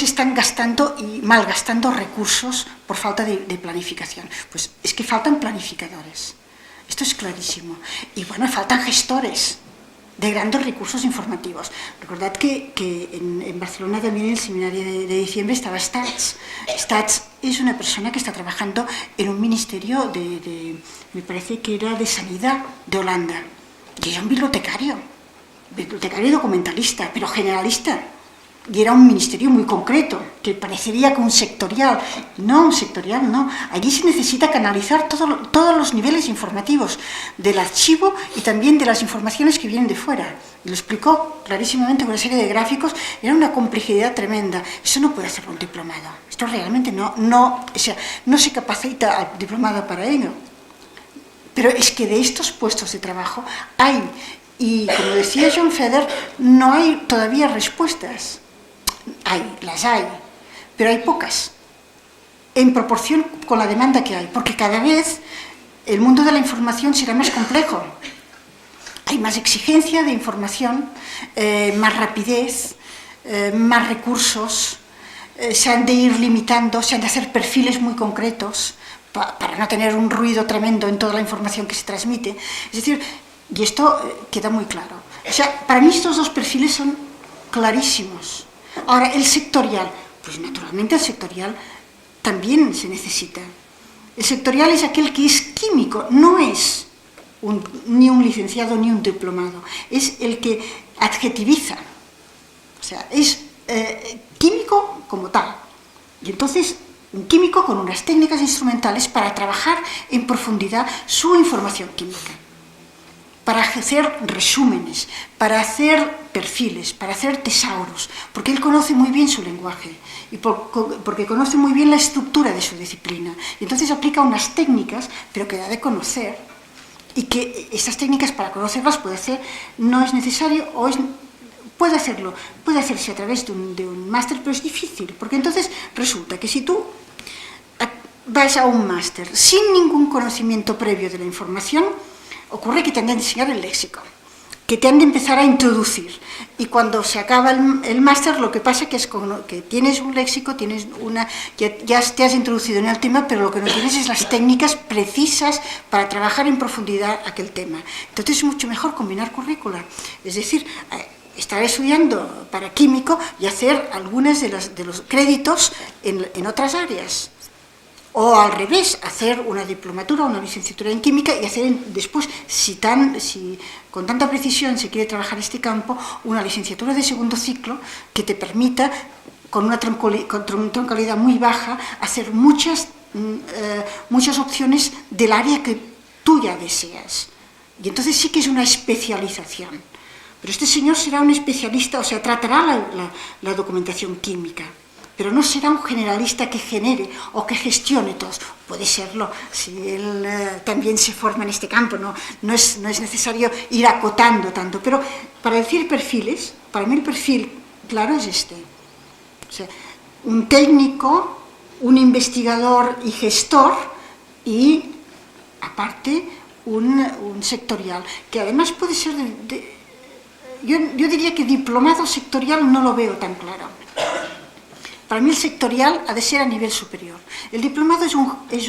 están gastando y malgastando recursos por falta de planificación. Pues es que faltan planificadores, esto es clarísimo, y bueno, faltan gestores de grandes recursos informativos. Recordad que en Barcelona también en el seminario de diciembre estaba Stats. Stats es una persona que está trabajando en un ministerio me parece que era de Sanidad de Holanda, y era un bibliotecario y documentalista, pero generalista, y era un ministerio muy concreto, que parecería que un sectorial. No, un sectorial no. Allí se necesita canalizar todos los niveles informativos del archivo y también de las informaciones que vienen de fuera. Y lo explicó clarísimamente con una serie de gráficos. Era una complejidad tremenda. Eso no puede hacerlo un diplomado. Esto realmente no se capacita al diplomado para ello. Pero es que de estos puestos de trabajo hay, y como decía John Feder, no hay todavía respuestas. Las hay, pero hay pocas, en proporción con la demanda que hay, porque cada vez el mundo de la información será más complejo. Hay más exigencia de información, más rapidez, más recursos, se han de ir limitando, se han de hacer perfiles muy concretos para no tener un ruido tremendo en toda la información que se transmite. Es decir, y esto queda muy claro. O sea, para mí estos dos perfiles son clarísimos. Ahora, el sectorial, pues naturalmente el sectorial también se necesita. El sectorial es aquel que es químico, no es ni un licenciado ni un diplomado, es el que adjetiviza, o sea, es químico como tal. Y entonces, un químico con unas técnicas instrumentales para trabajar en profundidad su información química, para hacer resúmenes, para hacer perfiles, para hacer tesauros, porque él conoce muy bien su lenguaje y porque conoce muy bien la estructura de su disciplina. Y entonces aplica unas técnicas, pero que da de conocer, y que estas técnicas para conocerlas puede hacer, no es necesario, puede hacerse a través de un máster, pero es difícil, porque entonces resulta que si tú vas a un máster sin ningún conocimiento previo de la información, ocurre que te han de enseñar el léxico, que te han de empezar a introducir, y cuando se acaba el máster lo que pasa es que tienes un léxico, ya te has introducido en el tema, pero lo que no tienes es las técnicas precisas para trabajar en profundidad aquel tema. Entonces es mucho mejor combinar currícula, es decir, estar estudiando para químico y hacer algunos de los créditos en otras áreas. O al revés, hacer una diplomatura, una licenciatura en química y hacer después, si con tanta precisión se quiere trabajar este campo, una licenciatura de segundo ciclo que te permita, con una troncalidad muy baja, hacer muchas opciones del área que tú ya deseas. Y entonces sí que es una especialización. Pero este señor será un especialista, o sea, tratará la documentación química, pero no será un generalista que genere o que gestione todos. Puede serlo si él también se forma en este campo, no es necesario ir acotando tanto, pero para decir perfiles, para mí el perfil claro es este. O sea, un técnico, un investigador y gestor, y aparte un sectorial, que además puede ser yo diría que diplomado sectorial no lo veo tan claro. Para mí el sectorial ha de ser a nivel superior. El diplomado es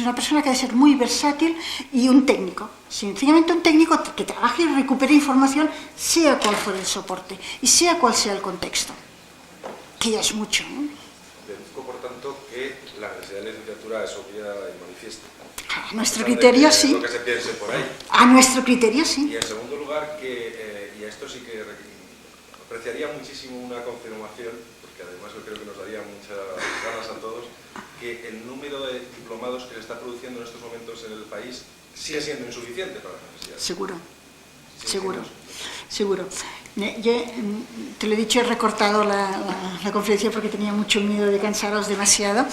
una persona que ha de ser muy versátil y un técnico. Sencillamente un técnico que trabaje y recupere información, sea cual fuera el soporte y sea cual sea el contexto. Que ya es mucho, ¿no? Deduzco, por tanto, que la necesidad de licenciatura es obvia y manifiesta. A nuestro criterio, sí. Lo que se piense por ahí. A nuestro criterio, sí. Y en segundo lugar, y a esto sí que apreciaría muchísimo una confirmación, porque además yo creo que nos daría muchas ganas a todos, que el número de diplomados que se está produciendo en estos momentos en el país sigue siendo insuficiente para las necesidades. Seguro. Yo, te lo he dicho, he recortado la conferencia porque tenía mucho miedo de cansaros demasiado,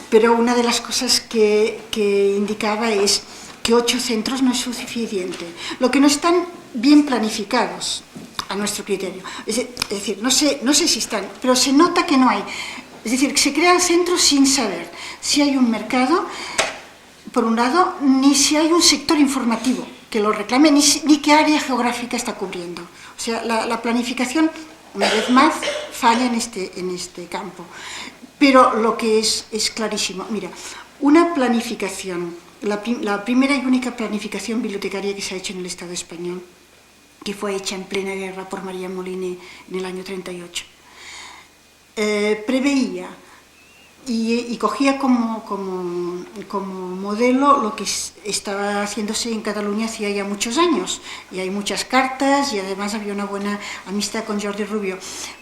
pero una de las cosas que indicaba es que 8 centros no es suficiente, lo que no están bien planificados a nuestro criterio. Es decir, no sé si están, pero se nota que no hay. Es decir, que se crean centros sin saber si hay un mercado, por un lado, ni si hay un sector informativo que lo reclame, ni qué área geográfica está cubriendo. O sea, la planificación, una vez más, falla en este campo. Pero lo que es clarísimo. Mira, una planificación, la primera y única planificación bibliotecaria que se ha hecho en el Estado español, que fue hecha en plena guerra por María Moliner en el año 38, preveía y cogía como modelo lo que estaba haciéndose en Cataluña hacía ya muchos años, y hay muchas cartas, y además había una buena amistad con Jordi Rubio.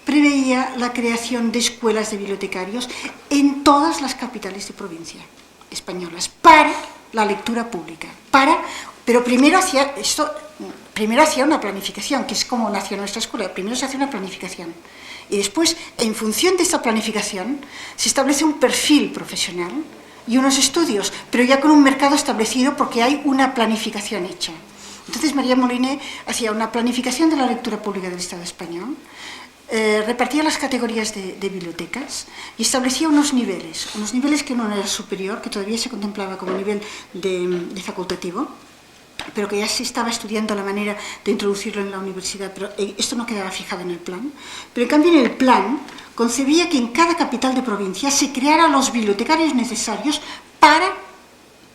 Preveía la creación de escuelas de bibliotecarios en todas las capitales de provincia españolas para la lectura pública, pero primero hacía una planificación, que es como nació nuestra escuela. Primero se hace una planificación y después, en función de esta planificación, se establece un perfil profesional y unos estudios, pero ya con un mercado establecido porque hay una planificación hecha. Entonces María Moliner hacía una planificación de la lectura pública del Estado español, repartía las categorías de bibliotecas y establecía unos niveles que uno era superior, que todavía se contemplaba como nivel de facultativo, pero que ya se estaba estudiando la manera de introducirlo en la universidad, pero esto no quedaba fijado en el plan. Pero en cambio en el plan concebía que en cada capital de provincia se crearan los bibliotecarios necesarios para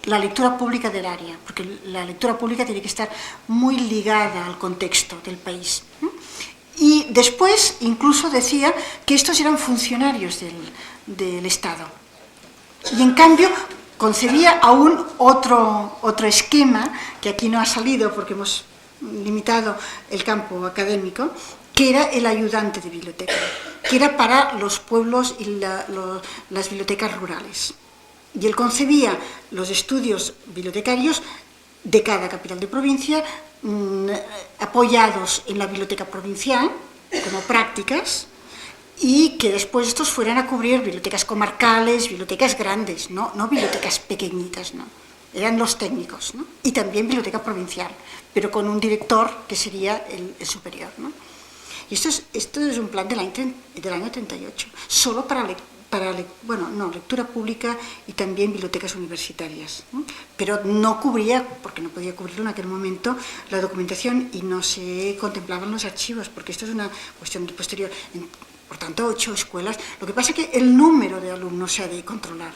la lectura pública del área, porque la lectura pública tiene que estar muy ligada al contexto del país. Y después incluso decía que estos eran funcionarios del Estado. Y en cambio concebía aún otro esquema, que aquí no ha salido porque hemos limitado el campo académico, que era el ayudante de biblioteca, que era para los pueblos y las bibliotecas rurales. Y él concebía los estudios bibliotecarios de cada capital de provincia, apoyados en la biblioteca provincial, como prácticas, y que después estos fueran a cubrir bibliotecas comarcales, bibliotecas grandes, no bibliotecas pequeñitas, no. Eran los técnicos, ¿no? Y también biblioteca provincial, pero con un director que sería el superior, ¿no? Y esto es un plan del año 38, solo para lectura pública y también bibliotecas universitarias, ¿no? Pero no cubría, porque no podía cubrirlo en aquel momento, la documentación, y no se contemplaban los archivos, porque esto es una cuestión posterior. Por tanto, 8 escuelas. Lo que pasa es que el número de alumnos se ha de controlar.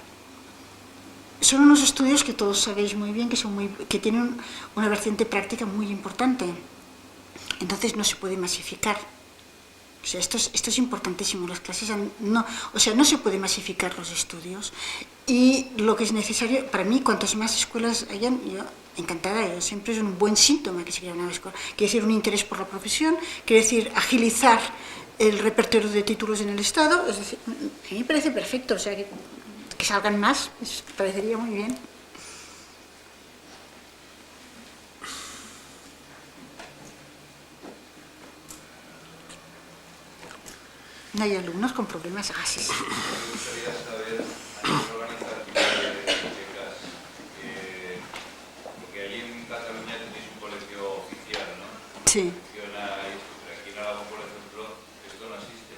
Son unos estudios que todos sabéis muy bien que tienen una vertiente práctica muy importante. Entonces no se puede masificar. O sea, esto es importantísimo. Las clases no se puede masificar los estudios. Y lo que es necesario, para mí, cuantas más escuelas hayan, yo encantada, siempre es un buen síntoma que se crea una escuela. Quiere decir un interés por la profesión, quiere decir agilizar el repertorio de títulos en el Estado. Es decir, a mí me parece perfecto, o sea, que salgan más, me parecería muy bien. No hay alumnos con problemas gases. Me gustaría saber a qué organización de bibliotecas, porque allí en Cataluña tenéis un colegio oficial, ¿no? Sí. Aquí en Aragón, por ejemplo, esto no existe.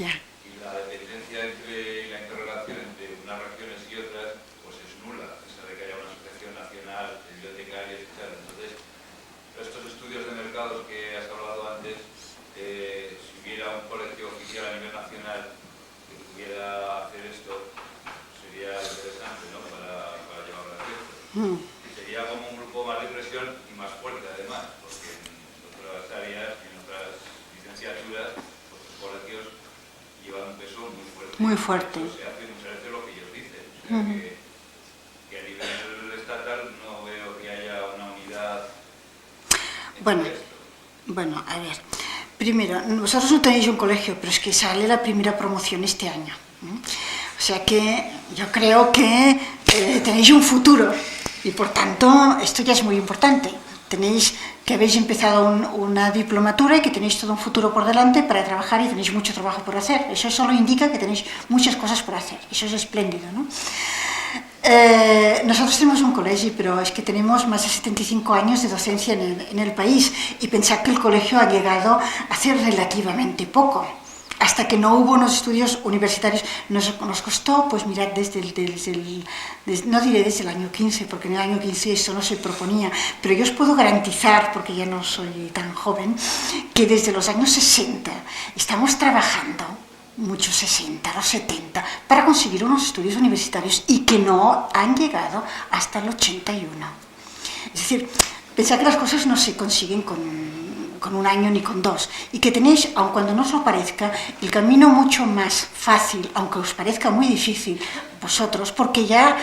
Ya. Y la dependencia entre la interrelación entre unas regiones y otras, pues es nula, a pesar de que haya una asociación nacional de bibliotecarios, etc. Entonces, estos estudios de mercados que has hablado antes, si hubiera un colegio oficial a nivel nacional que pudiera hacer esto, sería interesante, ¿no? para llevarlo a cabo. Y sería como un grupo más de presión y más fuerte, además, porque en otras áreas y en otras licenciaturas, pues los colegios llevan un peso muy fuerte. Muy fuerte. Eso se hace muchas veces lo que ellos dicen. O sea, que a nivel estatal no veo que haya una unidad. Bueno, a ver. Primero, vosotros no tenéis un colegio, pero es que sale la primera promoción este año. O sea que yo creo que tenéis un futuro y por tanto esto ya es muy importante. tenéis que habéis empezado una diplomatura y que tenéis todo un futuro por delante para trabajar y tenéis mucho trabajo por hacer. Eso solo indica que tenéis muchas cosas por hacer. Eso es espléndido, ¿no? Nosotros tenemos un colegio, pero es que tenemos más de 75 años de docencia en el país, y pensad que el colegio ha llegado a hacer relativamente poco. Hasta que no hubo unos estudios universitarios, nos costó, pues mirad, no diré desde el año 15, porque en el año 15 eso no se proponía, pero yo os puedo garantizar, porque ya no soy tan joven, que desde los años 60 estamos trabajando, muchos 60, los 70, para conseguir unos estudios universitarios, y que no han llegado hasta el 81. Es decir, pensad que las cosas no se consiguen con un año ni con dos, y que tenéis, aun cuando no os lo parezca, el camino mucho más fácil, aunque os parezca muy difícil vosotros, porque ya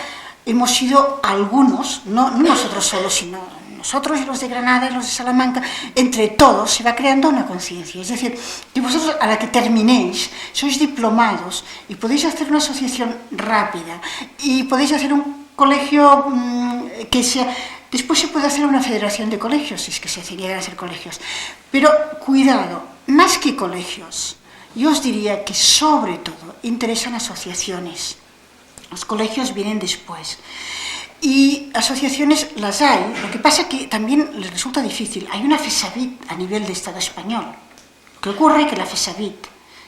hemos sido algunos, no nosotros solos, sino nosotros y los de Granada y los de Salamanca, entre todos se va creando una conciencia. Es decir, que vosotros, a la que terminéis, sois diplomados y podéis hacer una asociación rápida y podéis hacer un colegio que sea... Después se puede hacer una federación de colegios, si es que se llegan a ser colegios. Pero cuidado, más que colegios, yo os diría que sobre todo interesan asociaciones. Los colegios vienen después. Y asociaciones las hay, lo que pasa que también les resulta difícil. Hay una FESAVIT a nivel de Estado español. Lo que ocurre es que la FESAVIT,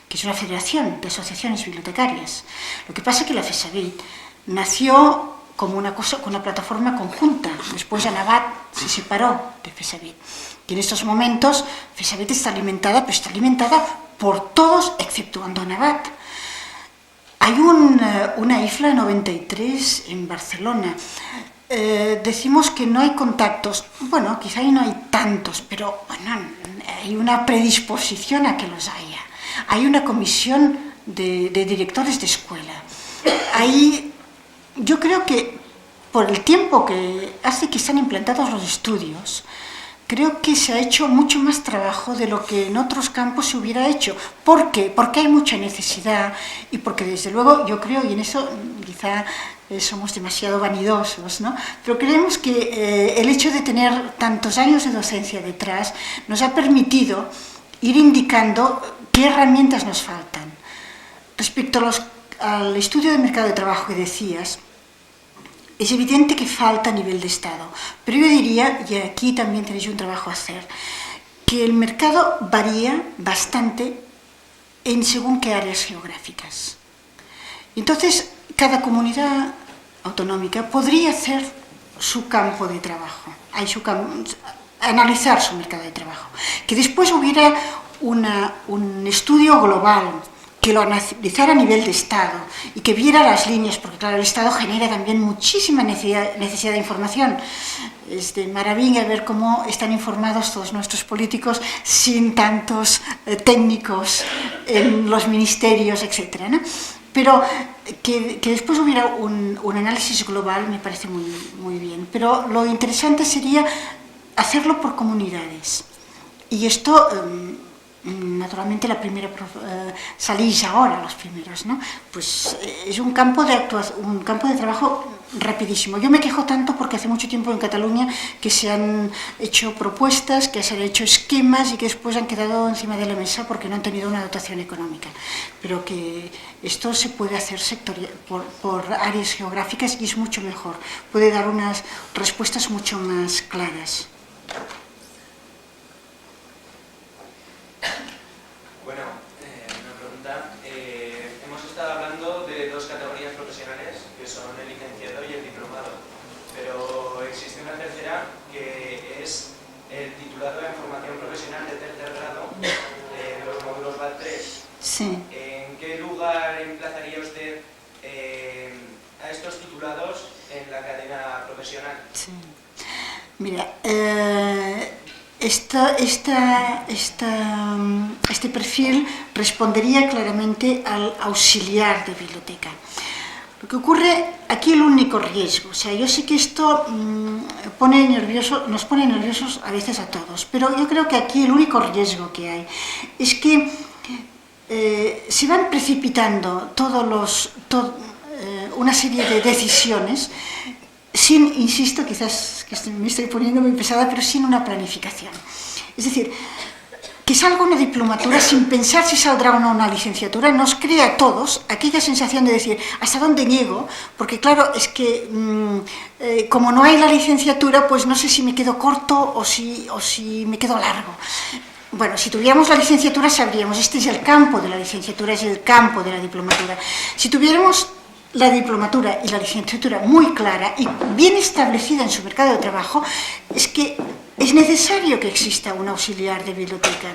que es una federación de asociaciones bibliotecarias, lo que pasa es que la FESAVIT nació como una cosa, con una plataforma conjunta. Después ANAVAT se separó de FESAVIT. Y en estos momentos FESAVIT está alimentada, pero está alimentada por todos, exceptuando ANAVAT. Hay una IFLA 93 en Barcelona. Decimos que no hay contactos. Bueno, quizá ahí no hay tantos, pero bueno, hay una predisposición a que los haya. Hay una comisión de directores de escuela. Yo creo que por el tiempo que hace que están implantados los estudios, creo que se ha hecho mucho más trabajo de lo que en otros campos se hubiera hecho. ¿Por qué? Porque hay mucha necesidad, y porque desde luego yo creo, y en eso quizá somos demasiado vanidosos, ¿no? Pero creemos que el hecho de tener tantos años de docencia detrás nos ha permitido ir indicando qué herramientas nos faltan. Respecto al estudio de mercado de trabajo que decías, es evidente que falta a nivel de Estado, pero yo diría, y aquí también tenéis un trabajo a hacer, que el mercado varía bastante en según qué áreas geográficas. Entonces, cada comunidad autonómica podría hacer su campo de trabajo, analizar su mercado de trabajo. Que después hubiera un estudio global que lo analizara a nivel de Estado y que viera las líneas, porque claro, el Estado genera también muchísima necesidad de información. Es de maravilla ver cómo están informados todos nuestros políticos sin tantos técnicos en los ministerios, etc., ¿no? Pero que después hubiera un análisis global me parece muy bien. Pero lo interesante sería hacerlo por comunidades. Y esto... naturalmente la primera salís ahora los primeros, ¿no? Pues es un campo de trabajo rapidísimo. Yo me quejo tanto porque hace mucho tiempo en Cataluña que se han hecho propuestas, que se han hecho esquemas y que después han quedado encima de la mesa porque no han tenido una dotación económica. Pero que esto se puede hacer por áreas geográficas y es mucho mejor. Puede dar unas respuestas mucho más claras. Bueno, una pregunta. Hemos estado hablando de dos categorías profesionales, que son el licenciado y el diplomado, pero existe una tercera que es el titulado en formación profesional de tercer grado, los módulos VAD 3. Sí. ¿En qué lugar emplazaría usted a estos titulados en la cadena profesional? Sí. Mira, este perfil respondería claramente al auxiliar de biblioteca. Lo que ocurre, aquí el único riesgo, o sea, yo sé que esto nos pone nerviosos a veces a todos, pero yo creo que aquí el único riesgo que hay es que se van precipitando una serie de decisiones sin, insisto, quizás que me estoy poniendo muy pesada, pero sin una planificación. Es decir, que salga una diplomatura sin pensar si saldrá o no una licenciatura nos crea a todos aquella sensación de decir, ¿hasta dónde llego? Porque claro, es que como no hay la licenciatura, pues no sé si me quedo corto o si me quedo largo. Bueno, si tuviéramos la licenciatura sabríamos, este es el campo de la licenciatura, es el campo de la diplomatura. Si tuviéramos la diplomatura y la licenciatura muy clara y bien establecida en su mercado de trabajo, es que es necesario que exista un auxiliar de biblioteca.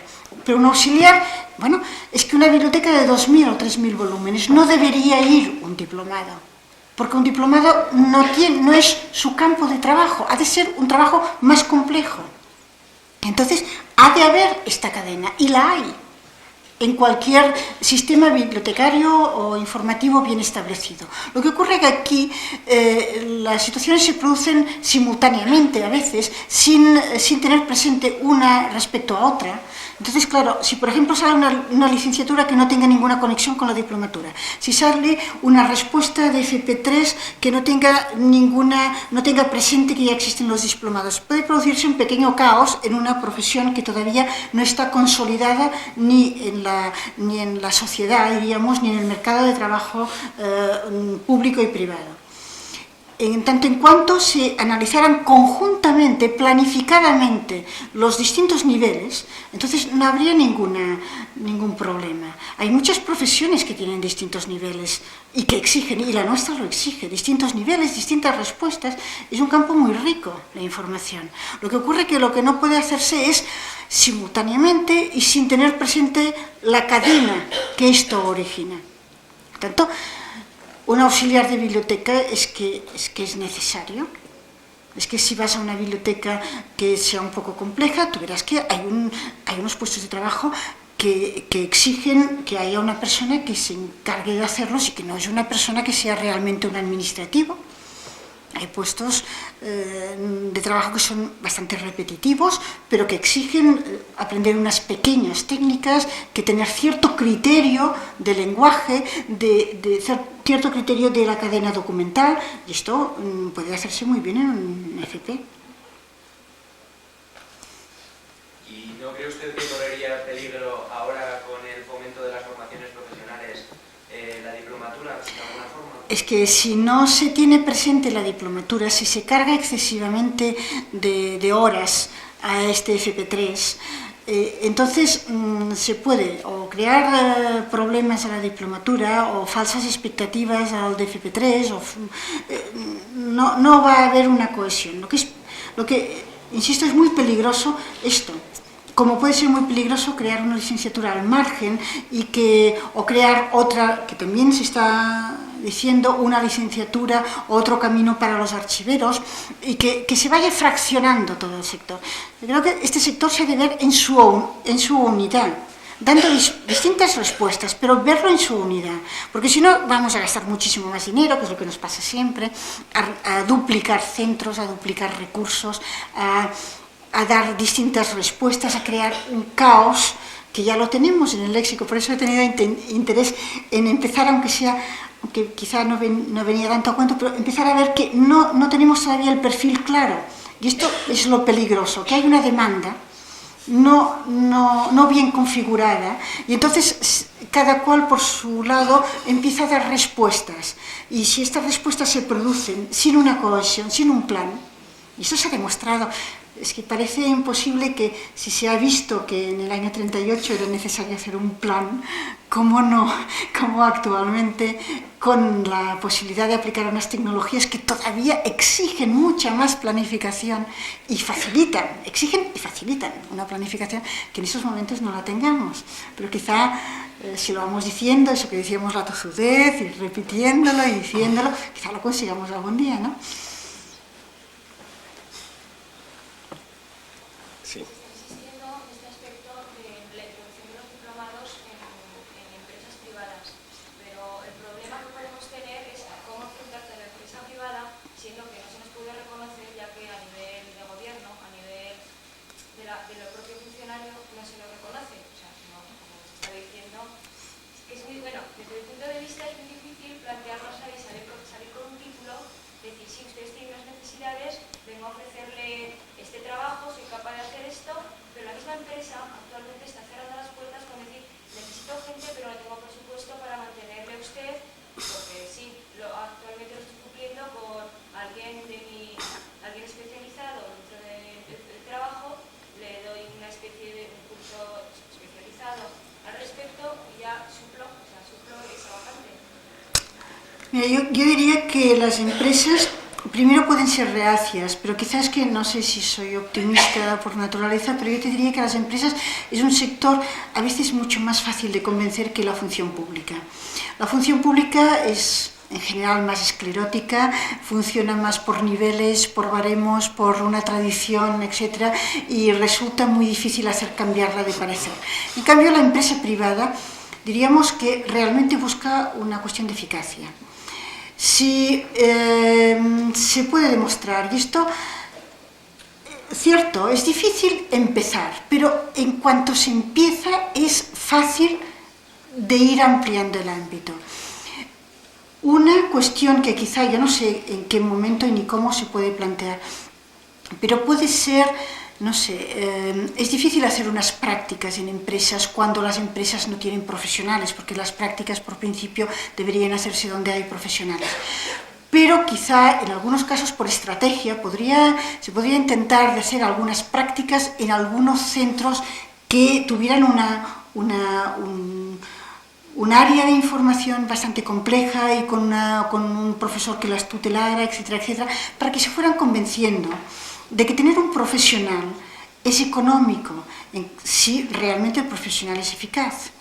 Pero un auxiliar, bueno, es que una biblioteca de 2.000 o 3.000 volúmenes no debería ir un diplomado, porque un diplomado no es su campo de trabajo, ha de ser un trabajo más complejo. Entonces, ha de haber esta cadena, y la hay en cualquier sistema bibliotecario o informativo bien establecido. Lo que ocurre es que aquí las situaciones se producen simultáneamente, a veces, sin tener presente una respecto a otra. Entonces, claro, si por ejemplo sale una licenciatura que no tenga ninguna conexión con la diplomatura, si sale una respuesta de FP3 que no tenga presente que ya existen los diplomados, puede producirse un pequeño caos en una profesión que todavía no está consolidada ni en la sociedad, diríamos, ni en el mercado de trabajo público y privado. En tanto en cuanto se analizaran conjuntamente, planificadamente, los distintos niveles, entonces no habría ningún problema. Hay muchas profesiones que tienen distintos niveles y que exigen, y la nuestra lo exige, distintos niveles, distintas respuestas. Es un campo muy rico la información. Lo que ocurre es que lo que no puede hacerse es simultáneamente y sin tener presente la cadena que esto origina. Por tanto, un auxiliar de biblioteca es que es necesario. Es que si vas a una biblioteca que sea un poco compleja, tú verás que hay unos puestos de trabajo que exigen que haya una persona que se encargue de hacerlos y que no es una persona que sea realmente un administrativo. Hay puestos de trabajo que son bastante repetitivos, pero que exigen aprender unas pequeñas técnicas, que tener cierto criterio de lenguaje, de cierto criterio de la cadena documental, y esto puede hacerse muy bien en un FP. ¿Y no cree usted que correría peligro ahora con el fomento de las formaciones profesionales la diplomatura, de alguna forma? Es que si no se tiene presente la diplomatura, si se carga excesivamente de horas a este FP3, entonces se puede o crear problemas a la diplomatura o falsas expectativas al de FP3, no va a haber una cohesión. Lo que, insisto, es muy peligroso esto. Como puede ser muy peligroso crear una licenciatura al margen o crear otra, que también se está diciendo, una licenciatura, otro camino para los archiveros, y que se vaya fraccionando todo el sector. Yo creo que este sector se ha de ver en su unidad, dando distintas respuestas, pero verlo en su unidad, porque si no vamos a gastar muchísimo más dinero, que es lo que nos pasa siempre, a duplicar centros, a duplicar recursos, a dar distintas respuestas, a crear un caos que ya lo tenemos en el léxico. Por eso he tenido interés en empezar, aunque quizá no venía tanto a cuento, pero empezar a ver que no tenemos todavía el perfil claro. Y esto es lo peligroso, que hay una demanda no bien configurada, y entonces cada cual por su lado empieza a dar respuestas. Y si estas respuestas se producen sin una cohesión, sin un plan, y eso se ha demostrado. Es que parece imposible que, si se ha visto que en el año 38 era necesario hacer un plan, ¿cómo actualmente, con la posibilidad de aplicar unas tecnologías que todavía exigen mucha más planificación y exigen y facilitan una planificación que en esos momentos no la tengamos? Pero quizá, si lo vamos diciendo, eso que decíamos, la tozudez, y repitiéndolo y diciéndolo, quizá lo consigamos algún día, ¿no? Sí. Insistiendo en este aspecto de la introducción de los diplomados en empresas privadas, pero el problema que podemos tener es cómo enfrentarte a la empresa privada, siendo que no se nos puede reconocer, ya que a nivel de gobierno, a nivel del propio funcionario, no se lo reconoce. O sea, no, como se está diciendo, es muy bueno, desde mi punto de vista es muy difícil plantearnos ahí, salir con un título, decir, sí, ustedes tienen unas por alguien especializado dentro del trabajo, le doy una especie de un curso especializado al respecto y ya suplo esa vacante. Mira, yo diría que las empresas primero pueden ser reacias, pero quizás que no sé si soy optimista por naturaleza, pero yo te diría que las empresas es un sector a veces mucho más fácil de convencer que la función pública. La función pública es en general más esclerótica, funciona más por niveles, por baremos, por una tradición, etc. Y resulta muy difícil hacer cambiarla de parecer. En cambio, la empresa privada diríamos que realmente busca una cuestión de eficacia. Si se puede demostrar, y esto, cierto, es difícil empezar, pero en cuanto se empieza es fácil de ir ampliando el ámbito. Una cuestión que quizá yo no sé en qué momento ni cómo se puede plantear, pero puede ser, no sé, es difícil hacer unas prácticas en empresas cuando las empresas no tienen profesionales, porque las prácticas por principio deberían hacerse donde hay profesionales. Pero quizá en algunos casos por estrategia se podría intentar de hacer algunas prácticas en algunos centros que tuvieran un área de información bastante compleja y con un profesor que las tutelara, etcétera, etcétera, para que se fueran convenciendo de que tener un profesional es económico, si realmente el profesional es eficaz.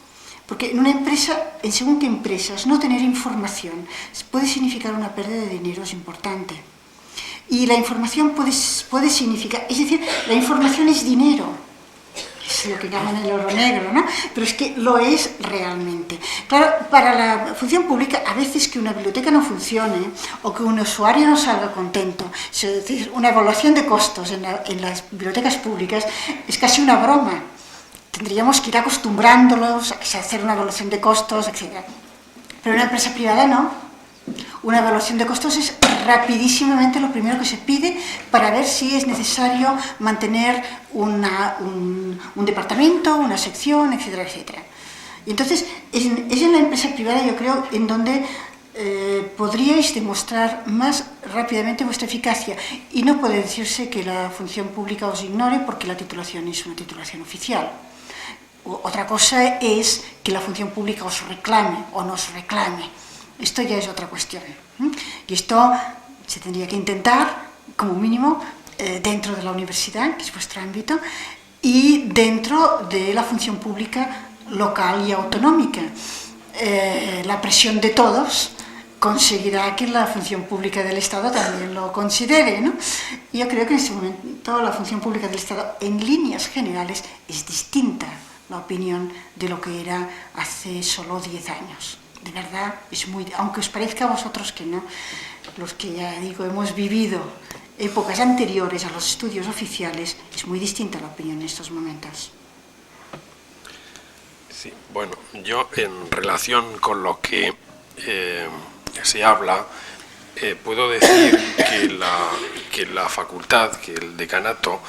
Porque en una empresa, en según qué empresas, no tener información puede significar una pérdida de dinero, es importante. Y la información puede significar, es decir, la información es dinero. Es lo que llaman el oro negro, ¿no? Pero es que lo es realmente. Claro, para la función pública, a veces que una biblioteca no funcione o que un usuario no salga contento, es decir, una evaluación de costos en las bibliotecas públicas es casi una broma. Tendríamos que ir acostumbrándolos a hacer una evaluación de costos, etc. Pero en una empresa privada no. Una evaluación de costos es rapidísimamente lo primero que se pide para ver si es necesario mantener un departamento, una sección, etcétera, etcétera. Y entonces es en la empresa privada, yo creo, en donde podríais demostrar más rápidamente vuestra eficacia. Y no puede decirse que la función pública os ignore porque la titulación es una titulación oficial. Otra cosa es que la función pública os reclame o nos reclame. Esto ya es otra cuestión. Y esto se tendría que intentar, como mínimo, dentro de la universidad, que es vuestro ámbito, y dentro de la función pública local y autonómica. La presión de todos conseguirá que la función pública del Estado también lo considere, ¿no? Yo creo que en este momento la función pública del Estado, en líneas generales, es distinta la opinión de lo que era hace solo 10 años. De verdad, es muy, aunque os parezca a vosotros que no, los que ya digo, hemos vivido épocas anteriores a los estudios oficiales, es muy distinta la opinión en estos momentos. Sí, bueno, yo en relación con lo que se habla, puedo decir que la facultad, que el decanato,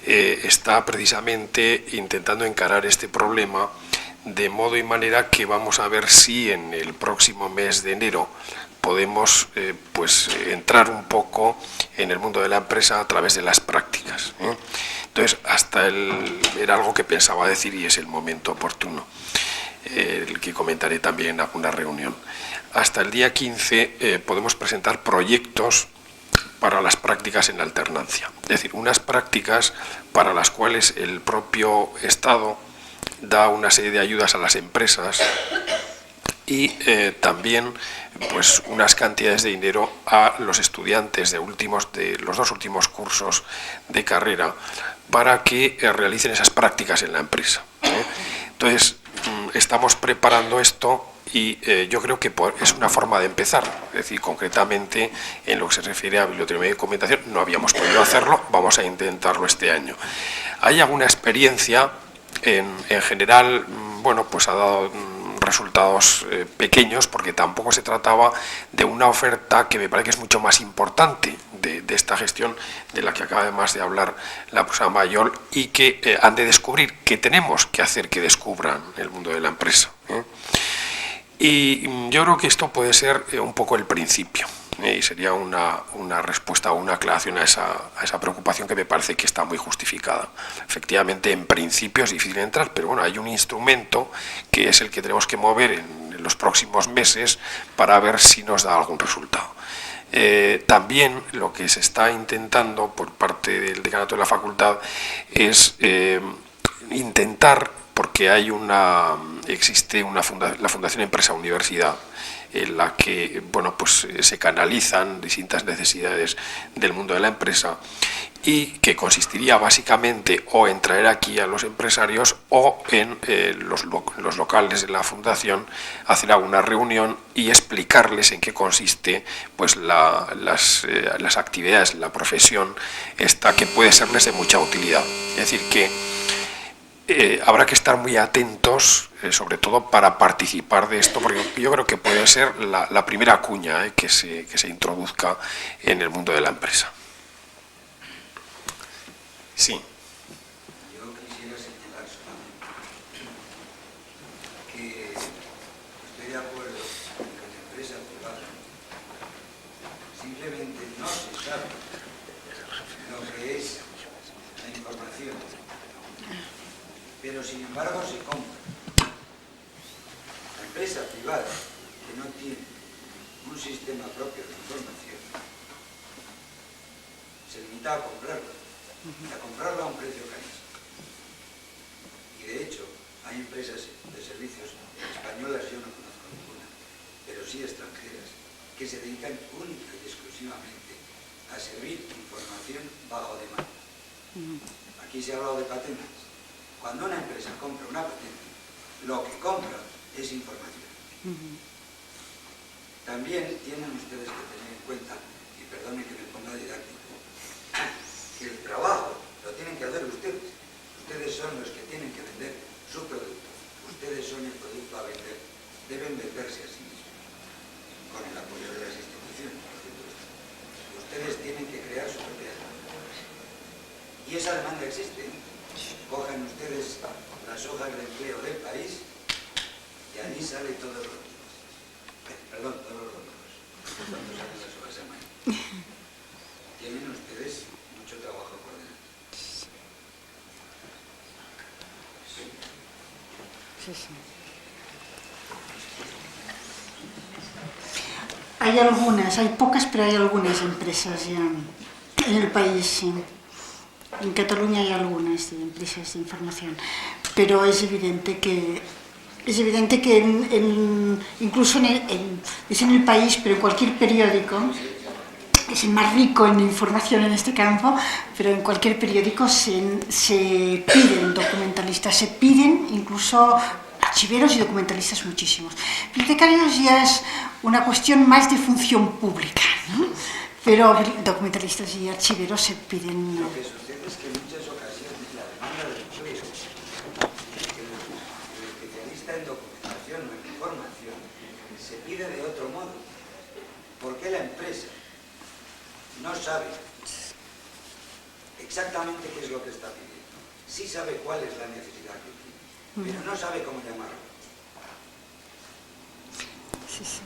está precisamente intentando encarar este problema de modo y manera que vamos a ver si en el próximo mes de enero podemos entrar un poco en el mundo de la empresa a través de las prácticas. Entonces, era algo que pensaba decir y es el momento oportuno, el que comentaré también en alguna reunión. Hasta el día 15 podemos presentar proyectos para las prácticas en alternancia, es decir, unas prácticas para las cuales el propio Estado da una serie de ayudas a las empresas y también pues unas cantidades de dinero a los estudiantes de los dos últimos cursos de carrera para que realicen esas prácticas en la empresa. Entonces, estamos preparando esto y yo creo que es una forma de empezar, es decir, concretamente en lo que se refiere a biblioteca y documentación no habíamos podido hacerlo, vamos a intentarlo este año. Hay alguna experiencia, en general, bueno, pues ha dado resultados pequeños porque tampoco se trataba de una oferta que me parece que es mucho más importante de esta gestión de la que acaba además de hablar la profesora Mayol y que han de descubrir, que tenemos que hacer que descubran el mundo de la empresa. Y yo creo que esto puede ser un poco el principio. Y sería una respuesta o una aclaración a esa preocupación que me parece que está muy justificada. Efectivamente, en principio es difícil entrar, pero bueno, hay un instrumento que es el que tenemos que mover en los próximos meses para ver si nos da algún resultado. También lo que se está intentando por parte del decanato de la facultad es intentar, porque existe la Fundación Empresa Universidad, en la que pues se canalizan distintas necesidades del mundo de la empresa, y que consistiría básicamente o en traer aquí a los empresarios o en los locales de la fundación hacer alguna reunión y explicarles en qué consiste pues las actividades, la profesión esta, que puede serles de mucha utilidad. Es decir, que habrá que estar muy atentos, sobre todo para participar de esto, porque yo creo que puede ser la primera cuña que se introduzca en el mundo de la empresa. Sí. Yo quisiera señalar solamente que estoy de acuerdo con que la empresa privada simplemente no se sabe lo que es la información, pero sin embargo se compra. La empresa privada que no tiene un sistema propio de información se limita a comprarla. A comprarla a un precio carísimo. Y de hecho, hay empresas de servicios españolas, yo no conozco ninguna, pero sí extranjeras, que se dedican única y exclusivamente a servir información bajo demanda. Aquí se ha hablado de patentes. Cuando una empresa compra una patente, lo que compra es información. También tienen ustedes que tener en cuenta, y perdone que me ponga didáctico, que el trabajo lo tienen que hacer ustedes. Ustedes son los que tienen que vender su producto. Ustedes son el producto a vender. Deben venderse a sí mismos, con el apoyo de las instituciones, por supuesto. Ustedes tienen que crear su propia demanda. Y esa demanda existe. Cojan ustedes las hojas de empleo del país y allí sale todos los días. Perdón, todos los domingos. Cuando salen las hojas a mano. Tienen ustedes mucho trabajo por delante. Sí, sí. Hay algunas, hay pocas, pero hay algunas empresas ya en el país, sí. En Cataluña hay algunas empresas de información, pero es evidente que incluso es en el país, pero en cualquier periódico, es el más rico en información en este campo, pero en cualquier periódico se piden documentalistas, se piden incluso archiveros y documentalistas muchísimos. Bibliotecarios ya es una cuestión más de función pública, ¿no? Pero documentalistas y archiveros se piden. Lo que sucede es que en muchas ocasiones la demanda del empleo, el especialista en documentación o en información, se pide de otro modo. Porque la empresa no sabe exactamente qué es lo que está pidiendo. Sí sabe cuál es la necesidad que tiene, pero no sabe cómo llamarlo. Sí, sí.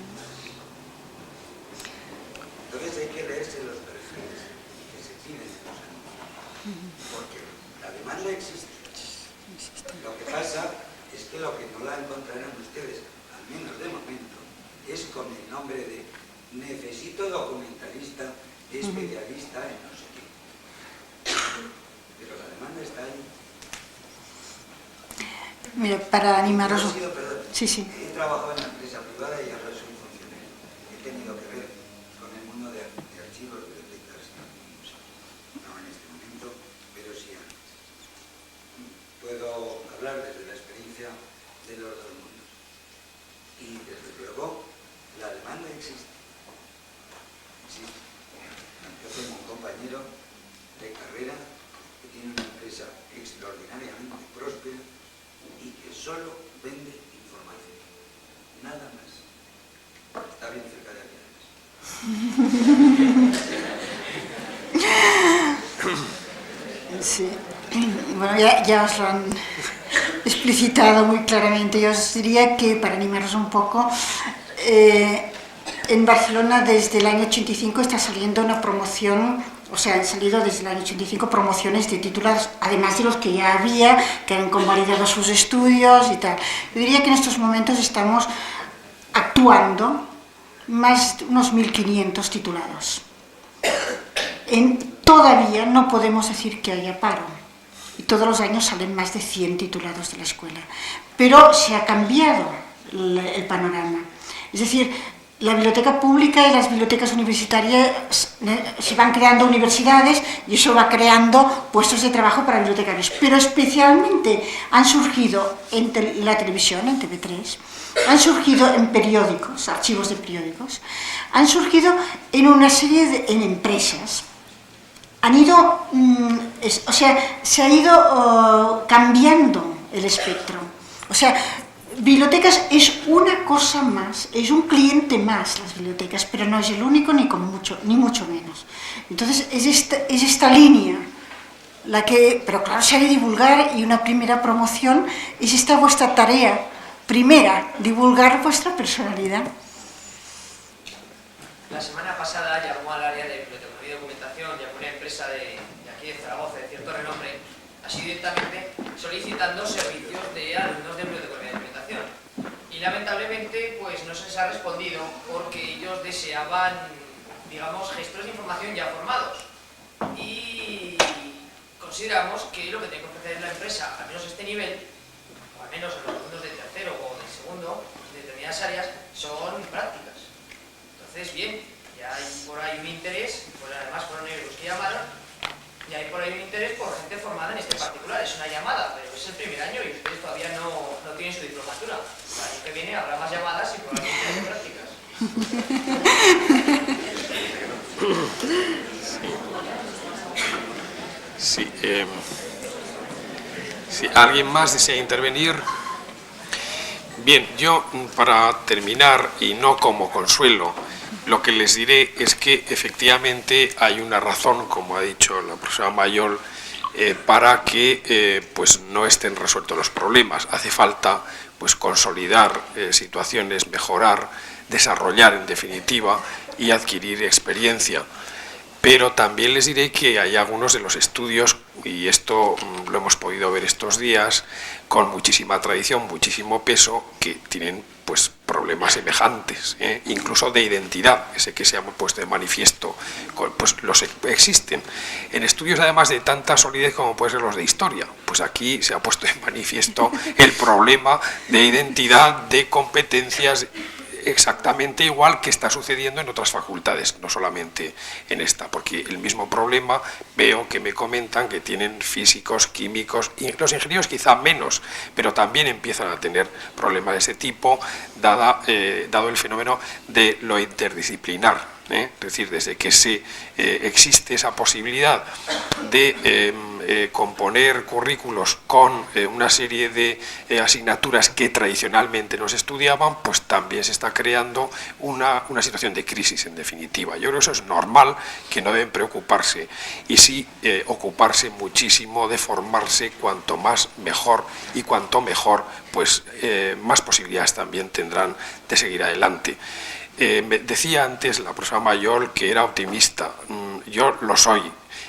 Entonces hay que leerse los perfiles que se piden en los anuncios, porque la demanda existe. Lo que pasa es que lo que no la encontrarán ustedes, al menos de momento, es con el nombre de necesito documentalista especialista en no sé qué. Pero la demanda está ahí. Mira, para animaros. Sí, sí. He trabajado en la empresa privada y ahora soy funcionario. He tenido que ver con el mundo de archivos, bibliotecas y museos. No en este momento, pero sí antes. Puedo hablar desde la experiencia de los dos mundos. Y desde luego, la demanda existe. Existe. Yo tengo un compañero de carrera que tiene una empresa extraordinariamente próspera y que solo vende información, nada más. Está bien cerca de aquí. Sí. Bueno, ya os lo han explicitado muy claramente. Yo os diría que, para animaros un poco, en Barcelona desde el año 85 está saliendo una promoción, o sea, han salido desde el año 85 promociones de títulos, además de los que ya había, que han convalidado sus estudios y tal. Yo diría que en estos momentos estamos actuando más de unos 1.500 titulados. Todavía no podemos decir que haya paro, y todos los años salen más de 100 titulados de la escuela, pero se ha cambiado el panorama. Es decir, la biblioteca pública y las bibliotecas universitarias se van creando universidades y eso va creando puestos de trabajo para bibliotecarios, pero especialmente han surgido en la televisión, en TV3, han surgido en periódicos, archivos de periódicos, han surgido en una serie en empresas. Han ido, o sea, se ha ido cambiando el espectro. O sea, bibliotecas es una cosa más, es un cliente más las bibliotecas, pero no es el único ni mucho menos. Entonces es esta línea la que, pero claro, se ha de divulgar, y una primera promoción es esta vuestra tarea primera, divulgar vuestra personalidad. La semana pasada llamó al área de biblioteconomía y documentación y a una empresa de aquí de Zaragoza, de cierto renombre, así directamente solicitando servicios de alumnos de biblioteconomía y documentación. Y lamentablemente pues no se les ha respondido porque ellos deseaban, digamos, gestores de información ya formados. Y consideramos que lo que tiene que ofrecer la empresa, al menos este nivel, o al menos en los alumnos de tercero o de segundo, de determinadas áreas, son prácticas. Entonces, bien, ya hay por ahí un interés, pues además fueron ellos los que llamaron, y hay por ahí un interés por gente formada en este particular. Es una llamada, pero es el primer año y ustedes todavía no tienen su diplomatura. El año que viene habrá más llamadas y probablemente más prácticas. Si alguien más desea intervenir. Bien, yo para terminar, y no como consuelo, lo que les diré es que efectivamente hay una razón, como ha dicho la profesora Mayol, para que pues no estén resueltos los problemas. Hace falta pues consolidar situaciones, mejorar, desarrollar en definitiva y adquirir experiencia. Pero también les diré que hay algunos de los estudios, y esto lo hemos podido ver estos días, con muchísima tradición, muchísimo peso, que tienen pues problemas semejantes, incluso de identidad, ese que se ha puesto de manifiesto, pues los existen. En estudios además de tanta solidez como pueden ser los de historia, pues aquí se ha puesto de manifiesto el problema de identidad, de competencias, exactamente igual que está sucediendo en otras facultades, no solamente en esta, porque el mismo problema veo que me comentan que tienen físicos, químicos, y los ingenieros quizá menos, pero también empiezan a tener problemas de ese tipo, dado el fenómeno de lo interdisciplinar. Es decir, desde que existe esa posibilidad de componer currículos con una serie de asignaturas que tradicionalmente no se estudiaban, pues también se está creando una situación de crisis, en definitiva. Yo creo que eso es normal, que no deben preocuparse, y sí ocuparse muchísimo de formarse, cuanto más mejor, y cuanto mejor, pues más posibilidades también tendrán de seguir adelante. Me decía antes la profesora Mayol que era optimista. Yo lo soy,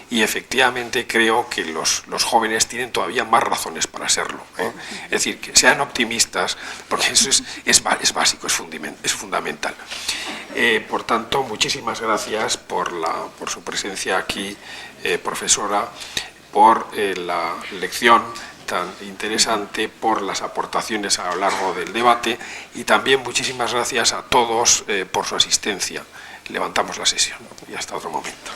y efectivamente creo que los jóvenes tienen todavía más razones para serlo. Es decir, que sean optimistas, porque eso es básico, es fundamental. Por tanto, muchísimas gracias por su presencia aquí, profesora, por la lección tan interesante, por las aportaciones a lo largo del debate, y también muchísimas gracias a todos por su asistencia. Levantamos la sesión y hasta otro momento.